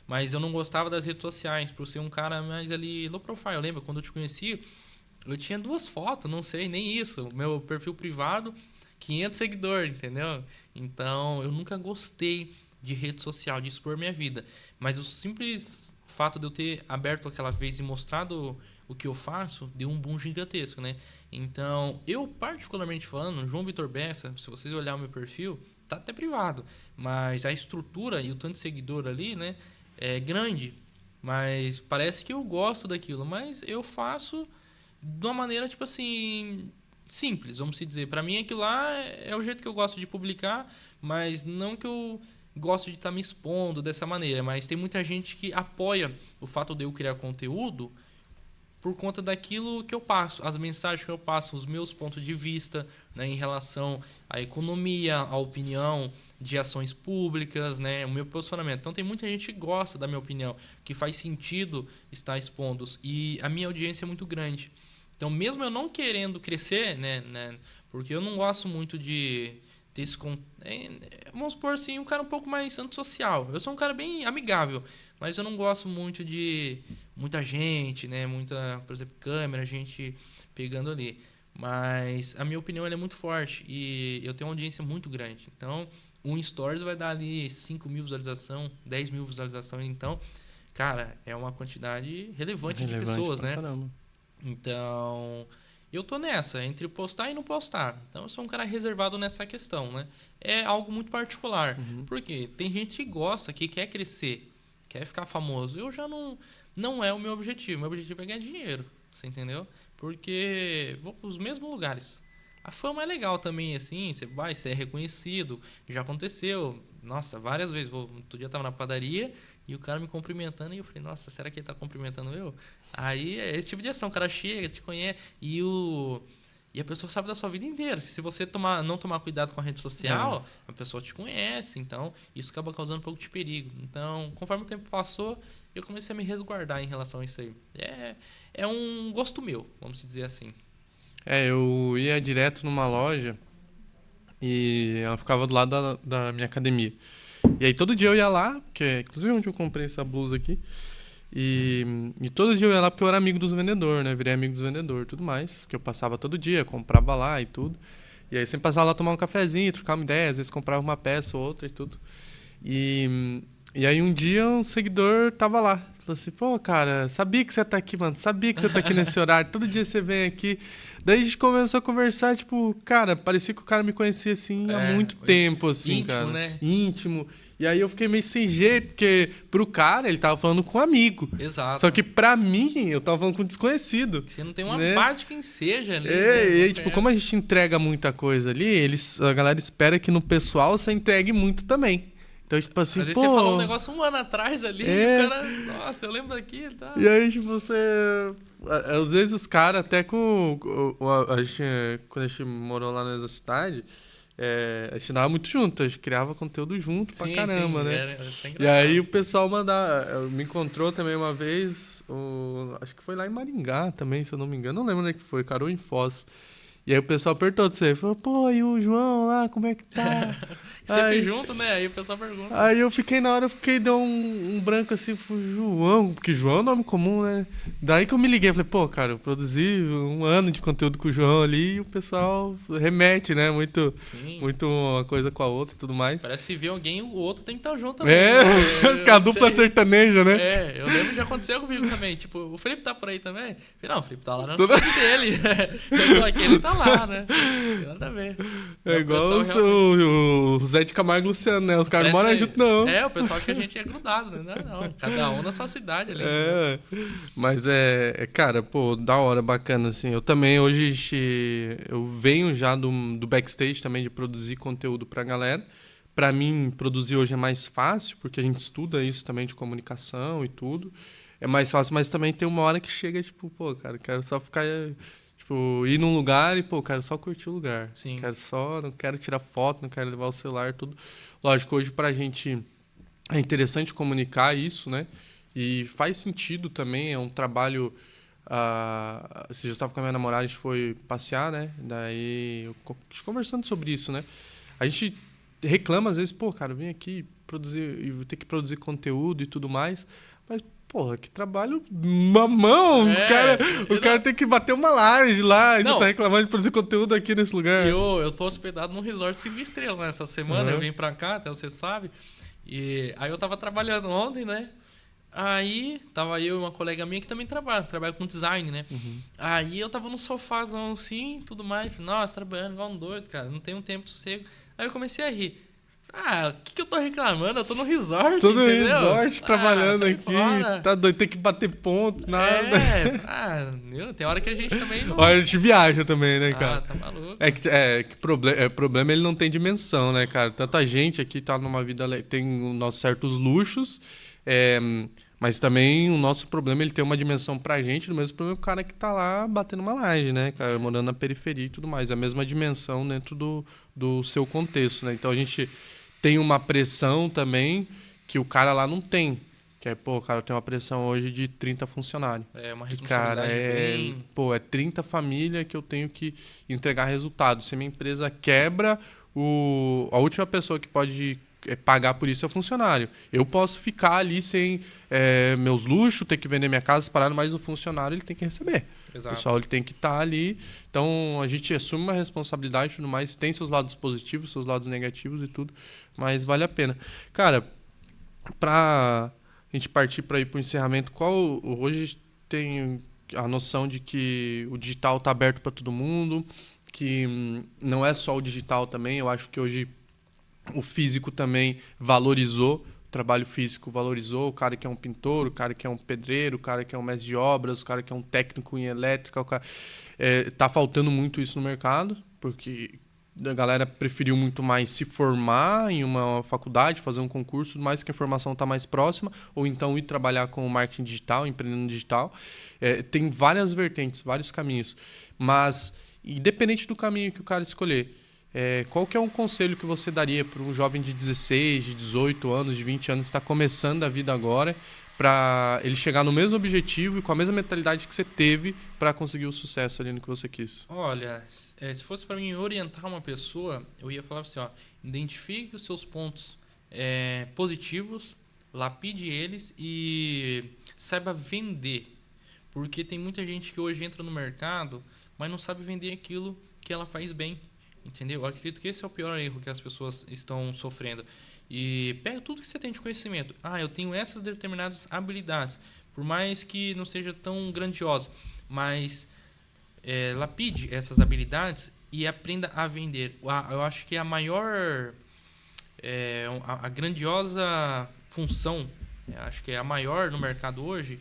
Mas eu não gostava das redes sociais, por ser um cara mais ali low profile. Eu lembro, quando eu te conheci, eu tinha 2 fotos, não sei, nem isso. O meu perfil privado, 500 seguidores, entendeu? Então, eu nunca gostei de rede social, de expor minha vida. Mas o simples fato de eu ter aberto aquela vez e mostrado o que eu faço, deu um boom gigantesco, né? Então, eu particularmente falando, João Vitor Bessa, se vocês olharem o meu perfil, tá até privado. Mas a estrutura e o tanto de seguidor ali, né, é grande. Mas parece que eu gosto daquilo. Mas eu faço de uma maneira, tipo assim, simples, vamos se dizer. Pra mim, aquilo lá é o jeito que eu gosto de publicar, mas não que eu gosto de estar me expondo dessa maneira. Mas tem muita gente que apoia o fato de eu criar conteúdo por conta daquilo que eu passo, as mensagens que eu passo, os meus pontos de vista, né, em relação à economia, à opinião de ações públicas, né, o meu posicionamento. Então tem muita gente que gosta da minha opinião, que faz sentido estar expondo e a minha audiência é muito grande. Então mesmo eu não querendo crescer, né, porque eu não gosto muito de ter esse vamos supor assim, um cara um pouco mais antissocial. Eu sou um cara bem amigável, mas eu não gosto muito de muita gente, né? Muita, por exemplo, câmera, gente pegando ali. Mas a minha opinião ela é muito forte e eu tenho uma audiência muito grande. Então, um stories vai dar ali 5 mil visualização, 10 mil visualização. Então, cara, é uma quantidade relevante de Relevante pessoas, pra né? caramba. Então, eu tô nessa, entre postar e não postar. Então, eu sou um cara reservado nessa questão, né? É algo muito particular. Uhum. Porque tem gente que gosta, que quer crescer, quer ficar famoso. Eu já não é o meu objetivo. Meu objetivo é ganhar dinheiro, você entendeu? Porque vou para os mesmos lugares. A fama é legal também, assim, você vai, você é reconhecido. Já aconteceu, nossa, várias vezes. Outro dia eu tava na padaria e o cara me cumprimentando e eu falei, nossa, será que ele tá cumprimentando eu? Aí é esse tipo de ação, o cara chega, te conhece e a pessoa sabe da sua vida inteira. Se você não tomar cuidado com a rede social, a pessoa te conhece, então isso acaba causando um pouco de perigo. Então, conforme o tempo passou, eu comecei a me resguardar em relação a isso aí. É um gosto meu, vamos dizer assim. Eu ia direto numa loja e ela ficava do lado da minha academia. E aí todo dia eu ia lá, que é inclusive onde eu comprei essa blusa aqui. E todo dia eu ia lá porque eu era amigo dos vendedores, né? Virei amigo dos vendedores e tudo mais. Que eu passava todo dia, comprava lá e tudo. E aí sempre passava lá tomar um cafezinho, trocar uma ideia, às vezes comprava uma peça ou outra e tudo. E aí um dia um seguidor tava lá. Falou assim, pô, cara, sabia que você tá aqui, mano. Sabia que você tá aqui nesse horário. Todo dia você vem aqui. Daí a gente começou a conversar, tipo, cara, parecia que o cara me conhecia assim há muito tempo, assim, Íntimo, cara. né? Íntimo. E aí eu fiquei meio sem jeito, porque pro cara ele tava falando com um amigo. Só Exato. que pra mim, eu tava falando com um desconhecido. Você não tem uma Né? base de quem seja ali, né? E Não aí, tipo, como a conhece. gente entrega muita coisa ali, a galera espera que no pessoal você entregue muito também. Então, tipo assim, Às vezes você falou um pô. negócio 1 ano atrás ali e o É. cara, nossa, eu lembro daquilo, tá? E aí, tipo, você. Às vezes os caras, até a gente, quando a gente morou lá nessa cidade, a gente andava muito junto, a gente criava conteúdo junto pra Sim, caramba, sim, né? era até E aí o engraçado. pessoal mandava. Me encontrou também uma vez, acho que foi lá em Maringá também, se eu não me engano, não lembro onde é que foi, Carol em Foz. E aí o pessoal perguntou de você, falou, pô, e o João lá, como é que tá? Sempre Aí- junto, né? Aí o pessoal pergunta. Aí eu fiquei, na hora, deu um branco assim, falei, João, porque João é um nome comum, né? Daí que eu me liguei, falei, pô, cara, eu produzi um ano de conteúdo com o João ali e o pessoal remete, né? Muito, Sim. muito uma coisa com a outra e tudo mais. Parece que se vê alguém, o outro tem que estar junto também. É, Né? a dupla sertaneja, né? É, eu lembro de acontecer comigo também. Tipo, o Felipe tá por aí também? Falei, não, o Felipe tá lá na Tudo- cidade dele. Eu tô aqui, ele tá lá, né? Tem nada a ver. É O igual pessoal realmente- o Zé de Camargo e Luciano, né? Os caras não parece moram que- junto, não. É, o pessoal acha que a gente é grudado, né? Não, cada um na sua cidade ali. Entendeu? É, mas cara, pô, da hora, bacana, assim. Eu também hoje, eu venho já do backstage também de produzir conteúdo pra galera. Pra mim, produzir hoje é mais fácil, porque a gente estuda isso também de comunicação e tudo. É mais fácil, mas também tem uma hora que chega, tipo, pô, cara, quero só ficar, tipo, ir num lugar e, pô, quero só curtir o lugar. Sim. Não quero tirar foto, não quero levar o celular, tudo. Lógico, hoje pra gente é interessante comunicar isso, né? E faz sentido também, é um trabalho. Se eu estava com a minha namorada, a gente foi passear, né? Daí, conversando sobre isso, né? A gente reclama às vezes, pô, cara, eu vim aqui produzir e vou ter que produzir conteúdo e tudo mais. Mas, porra, que trabalho mamão! O cara tem que bater uma laje lá e Não. você tá reclamando de produzir conteúdo aqui nesse lugar. Eu tô hospedado num resort 5 estrelas, né? Essa semana Uhum. eu vim pra cá, até você sabe. E aí eu tava trabalhando ontem, né? Aí tava eu e uma colega minha que também trabalha com design, né? Aí eu tava no sofazão assim, tudo mais. Falei, nossa, trabalhando igual um doido, cara. Não tem um tempo de sossego. Aí eu comecei a rir. Ah, o que eu tô reclamando? Eu tô no resort, Todo entendeu? resort trabalhando sai aqui, fora. tá doido, tem que bater ponto, nada. Tem hora que a gente também não... Olha, a gente viaja também, né, Ah, cara? tá maluco. Problema ele não tem dimensão, né, cara? Tanta gente aqui tá numa vida, tem os nossos certos luxos, mas também o nosso problema ele tem uma dimensão pra gente, do mesmo problema que o cara que tá lá batendo uma laje, né, cara? Morando na periferia e tudo mais. É a mesma dimensão dentro do seu contexto, né? Então a gente tem uma pressão também que o cara lá não tem. Que é, pô, cara, eu tenho uma pressão hoje de 30 funcionários. É uma Que, cara, responsabilidade bem... Pô, é 30 famílias que eu tenho que entregar resultado. Se a minha empresa quebra, a última pessoa que pode pagar por isso é o funcionário. Eu posso ficar ali sem meus luxos, ter que vender minha casa separado, mas o funcionário ele tem que receber. Exato. O pessoal ele tem que estar ali. Então a gente assume uma responsabilidade e tudo mais. Tem seus lados positivos, seus lados negativos e tudo, mas vale a pena. Cara, pra a gente partir para ir para o encerramento, hoje tem a noção de que o digital está aberto para todo mundo, que não é só o digital também. Eu acho que hoje o físico também valorizou, o trabalho físico valorizou, o cara que é um pintor, o cara que é um pedreiro, o cara que é um mestre de obras, o cara que é um técnico em elétrica. Tá faltando muito isso no mercado, porque a galera preferiu muito mais se formar em uma faculdade, fazer um concurso, mais que a informação está mais próxima, ou então ir trabalhar com marketing digital, empreendendo digital. Tem várias vertentes, vários caminhos. Mas, independente do caminho que o cara escolher, qual que é um conselho que você daria para um jovem de 16, de 18 anos, de 20 anos, que está começando a vida agora, para ele chegar no mesmo objetivo e com a mesma mentalidade que você teve para conseguir o sucesso ali no que você quis? Olha, se fosse para mim orientar uma pessoa, eu ia falar assim, ó, identifique os seus pontos positivos, lapide eles e saiba vender. Porque tem muita gente que hoje entra no mercado, mas não sabe vender aquilo que ela faz bem. Entendeu? Eu acredito que esse é o pior erro que as pessoas estão sofrendo. E pega tudo que você tem de conhecimento. Eu tenho essas determinadas habilidades. Por mais que não seja tão grandiosa. Mas lapide essas habilidades e aprenda a vender. Eu acho que a maior... a grandiosa função, acho que é a maior no mercado hoje,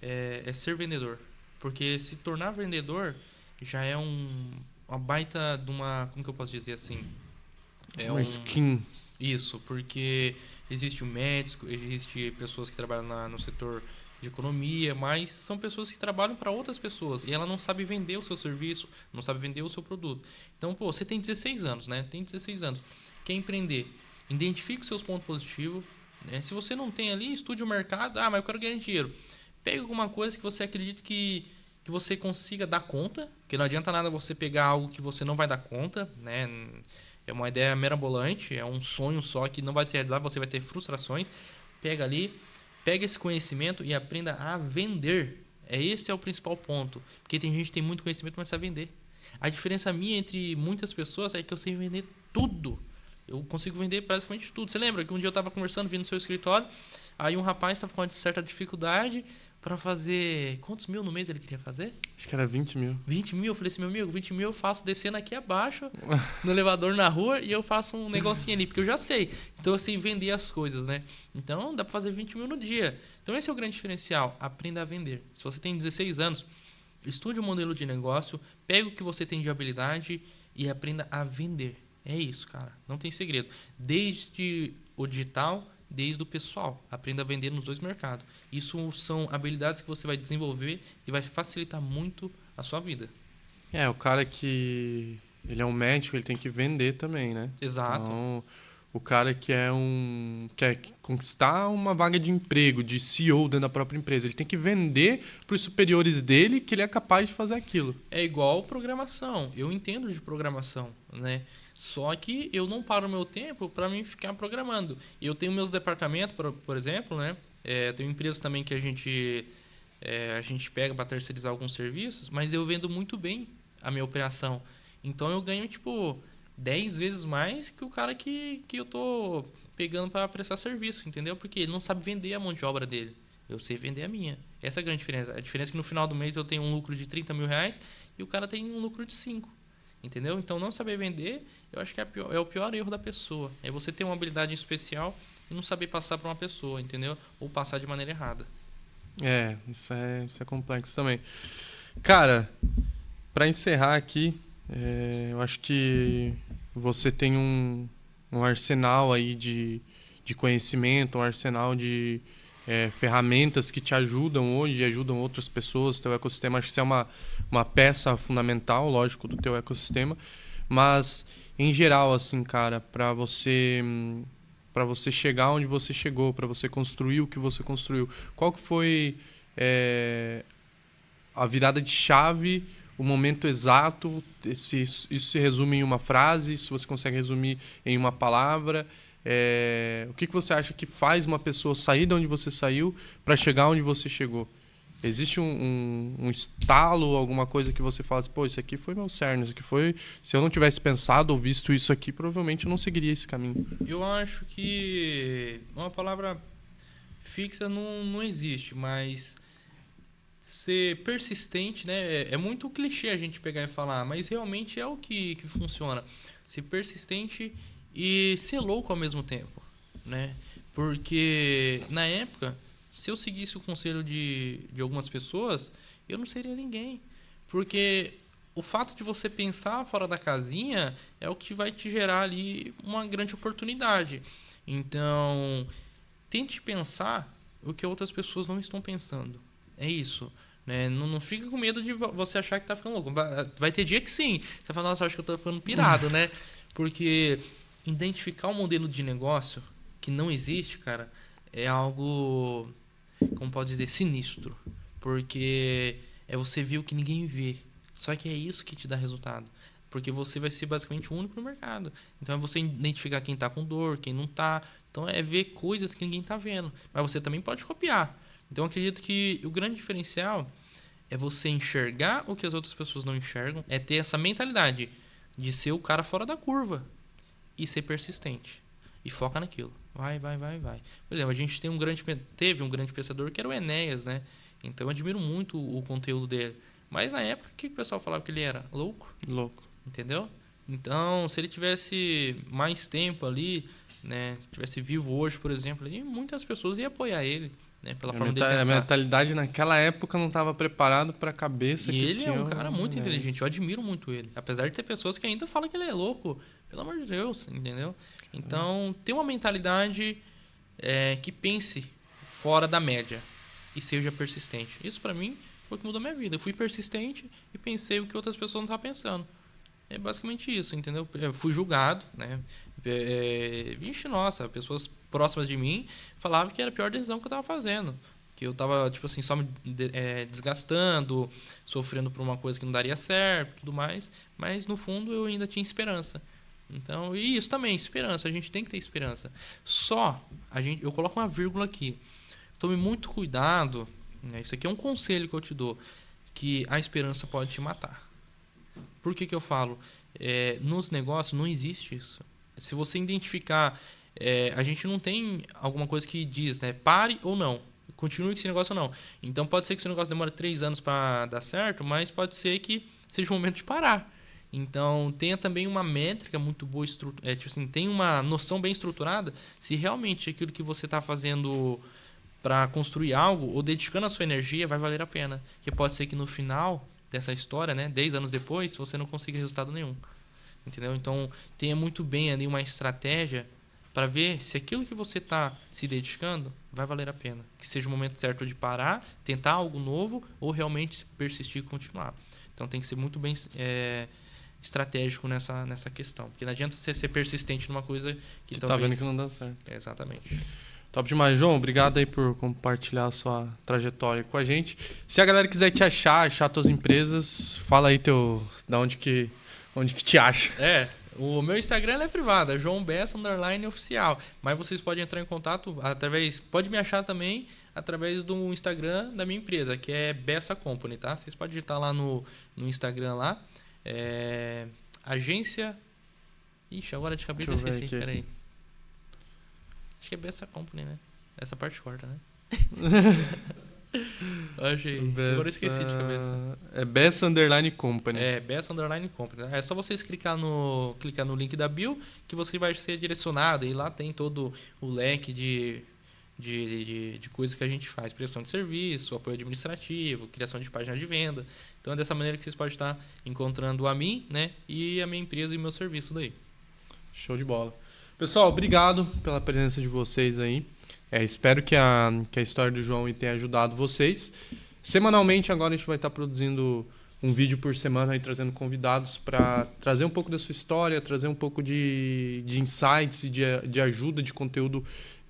é ser vendedor. Porque se tornar vendedor já é uma baita de uma... Como que eu posso dizer assim? Uma skin. Isso, porque existe o médico, existe pessoas que trabalham no setor de economia, mas são pessoas que trabalham para outras pessoas e ela não sabe vender o seu serviço, não sabe vender o seu produto. Então, você tem 16 anos, né? Tem 16 anos. Quer empreender? Identifique os seus pontos positivos. Né? Se você não tem ali, estude o mercado. Mas eu quero ganhar dinheiro. Pega alguma coisa que você acredita que que você consiga dar conta, que não adianta nada você pegar algo que você não vai dar conta, né? É uma ideia mirabolante, é um sonho só que não vai se realizar, você vai ter frustrações. Pega ali, pega esse conhecimento e aprenda a vender. Esse é o principal ponto, porque tem gente que tem muito conhecimento, mas não sabe vender. A diferença minha entre muitas pessoas é que eu sei vender tudo. Eu consigo vender praticamente tudo. Você lembra que um dia eu estava conversando, vindo no seu escritório, aí um rapaz estava com uma certa dificuldade para fazer... Quantos mil no mês ele queria fazer? Acho que era 20 mil. 20 mil? Eu falei assim, meu amigo, 20 mil eu faço descendo aqui abaixo, no elevador na rua, e eu faço um negocinho ali, porque eu já sei. Então eu sei vender as coisas, né? Então dá para fazer 20 mil no dia. Então esse é o grande diferencial, aprenda a vender. Se você tem 16 anos, estude um modelo de negócio, pegue o que você tem de habilidade e aprenda a vender. É isso, cara. Não tem segredo. Desde o digital, desde o pessoal. Aprenda a vender nos dois mercados. Isso são habilidades que você vai desenvolver e vai facilitar muito a sua vida. O cara que... Ele é um médico, ele tem que vender também, né? Exato. Então, o cara que quer conquistar uma vaga de emprego, de CEO dentro da própria empresa, ele tem que vender para os superiores dele que ele é capaz de fazer aquilo. É igual programação. Eu entendo de programação, né? Só que eu não paro o meu tempo para mim ficar programando. Eu tenho meus departamentos, por exemplo, né? Tenho empresas também que a gente pega para terceirizar alguns serviços, mas eu vendo muito bem a minha operação. Então eu ganho, 10 vezes mais que o cara que eu tô pegando para prestar serviço, entendeu? Porque ele não sabe vender a mão de obra dele. Eu sei vender a minha. Essa é a grande diferença. A diferença é que no final do mês eu tenho um lucro de 30 mil reais e o cara tem um lucro de 5. Entendeu? Então não saber vender, eu acho que é o pior erro da pessoa. É você ter uma habilidade especial e não saber passar para uma pessoa, entendeu? Ou passar de maneira errada. Isso é complexo também. Cara, para encerrar aqui, eu acho que você tem um arsenal aí de conhecimento, um arsenal de ferramentas que te ajudam hoje e ajudam outras pessoas. Teu ecossistema, acho que isso é uma peça fundamental, lógico, do teu ecossistema. Mas, em geral, assim, cara, para você chegar onde você chegou, para você construir o que você construiu, qual que foi a virada de chave, o momento exato? Isso se resume em uma frase, se você consegue resumir em uma palavra. O que você acha que faz uma pessoa sair de onde você saiu para chegar onde você chegou? Existe um estalo, alguma coisa que você fala assim, pô, isso aqui foi meu cerne, isso aqui foi... Se eu não tivesse pensado ou visto isso aqui, provavelmente eu não seguiria esse caminho. Eu acho que uma palavra fixa não existe, mas ser persistente, né? É muito clichê a gente pegar e falar, mas realmente é o que funciona. Ser persistente e ser louco ao mesmo tempo, né? Porque na época, se eu seguisse o conselho de algumas pessoas, eu não seria ninguém. Porque o fato de você pensar fora da casinha é o que vai te gerar ali uma grande oportunidade. Então, tente pensar o que outras pessoas não estão pensando. É isso. Né? Não fica com medo de você achar que tá ficando louco. Vai ter dia que sim. Você vai falar, nossa, acho que eu tô ficando pirado, né? Porque identificar um modelo de negócio que não existe, cara, é algo, como pode dizer, sinistro. Porque é você ver o que ninguém vê. Só que é isso que te dá resultado. Porque você vai ser basicamente o único no mercado. Então é você identificar quem tá com dor, quem não tá. Então é ver coisas que ninguém tá vendo. Mas você também pode copiar. Então eu acredito que o grande diferencial é você enxergar o que as outras pessoas não enxergam. É ter essa mentalidade de ser o cara fora da curva. E ser persistente. E foca naquilo. Vai. Por exemplo, a gente teve um grande pensador que era o Enéas, né? Então eu admiro muito o conteúdo dele. Mas na época, o que o pessoal falava que ele era? Louco. Entendeu? Então, se ele tivesse mais tempo ali, né? Se tivesse vivo hoje, por exemplo, ali, muitas pessoas iam apoiar ele, né? Pela forma dele pensar. A mentalidade naquela época não estava preparado para a cabeça que ele tinha. É um cara muito inteligente. Eu admiro muito ele. Apesar de ter pessoas que ainda falam que ele é louco. Pelo amor de Deus, entendeu? Então, ter uma mentalidade que pense fora da média e seja persistente. Isso, pra mim, foi o que mudou minha vida. Eu fui persistente e pensei o que outras pessoas não estavam pensando. É basicamente isso, entendeu? Eu fui julgado, né? Vixe, nossa, pessoas próximas de mim falavam que era a pior decisão que eu estava fazendo. Que eu tava, tipo assim, só me desgastando, sofrendo por uma coisa que não daria certo e tudo mais. Mas no fundo eu ainda tinha esperança. Então, e isso também, esperança. A gente tem que ter esperança. Eu coloco uma vírgula aqui. Tome muito cuidado, né? Isso aqui é um conselho que eu te dou, que a esperança pode te matar. Por que eu falo? Nos negócios não existe isso. Se você identificar, a gente não tem alguma coisa que diz, né? Pare ou não. Continue com esse negócio ou não. Então pode ser que esse negócio demore 3 anos para dar certo, mas pode ser que seja o momento de parar. Então tenha também uma métrica muito boa, tipo assim, tem uma noção bem estruturada se realmente aquilo que você está fazendo para construir algo ou dedicando a sua energia vai valer a pena. Porque pode ser que no final dessa história, né, 10 anos depois, você não consiga resultado nenhum. Entendeu? Então tenha muito bem ali uma estratégia para ver se aquilo que você está se dedicando vai valer a pena. Que seja o momento certo de parar, tentar algo novo ou realmente persistir e continuar. Então tem que ser muito bem estratégico nessa questão. Porque não adianta você ser persistente numa coisa que talvez... tá vendo que não dá certo. Exatamente. Top demais, João. Obrigado aí por compartilhar a sua trajetória com a gente. Se a galera quiser te achar tuas empresas, fala aí da onde que te acha. O meu Instagram é privado, é João Bessa _oficial. Mas vocês podem entrar em contato pode me achar também através do Instagram da minha empresa, que é Bessa Company, tá? Vocês podem digitar lá no Instagram lá. Agência... Ixi, agora de cabeça eu esqueci, peraí. Acho que é Bessa Company, né? Essa parte corta, né? Achei. Agora eu esqueci de cabeça. É Bessa _Company. Bessa _Company. É só vocês clicar no link da bio que você vai ser direcionado. E lá tem todo o leque de coisas que a gente faz. Prestação de serviço, apoio administrativo, criação de páginas de venda. Então é dessa maneira que vocês podem estar encontrando a mim, né? E a minha empresa e o meu serviço daí. Show de bola. Pessoal, obrigado pela presença de vocês aí. Espero que a história do João tenha ajudado vocês. Semanalmente agora a gente vai estar produzindo um vídeo por semana aí, trazendo convidados para trazer um pouco da sua história, trazer um pouco de insights e de ajuda, de conteúdo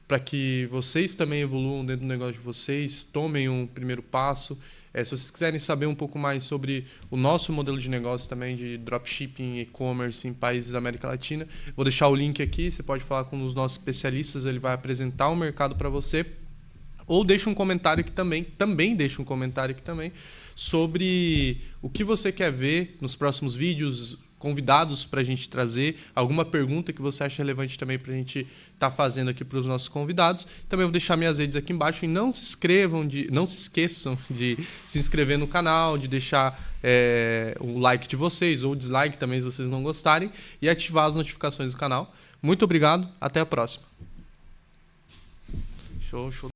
para que vocês também evoluam dentro do negócio de vocês, tomem um primeiro passo. Se vocês quiserem saber um pouco mais sobre o nosso modelo de negócio também de dropshipping, e-commerce em países da América Latina, vou deixar o link aqui, você pode falar com um dos nossos especialistas, ele vai apresentar o mercado para você. Ou deixa um comentário aqui também deixa um comentário aqui também, sobre o que você quer ver nos próximos vídeos, convidados para a gente trazer, alguma pergunta que você acha relevante também para a gente estar fazendo aqui para os nossos convidados. Também vou deixar minhas redes aqui embaixo e não se esqueçam de se inscrever no canal, de deixar o like de vocês ou o dislike também se vocês não gostarem e ativar as notificações do canal. Muito obrigado, até a próxima. Show.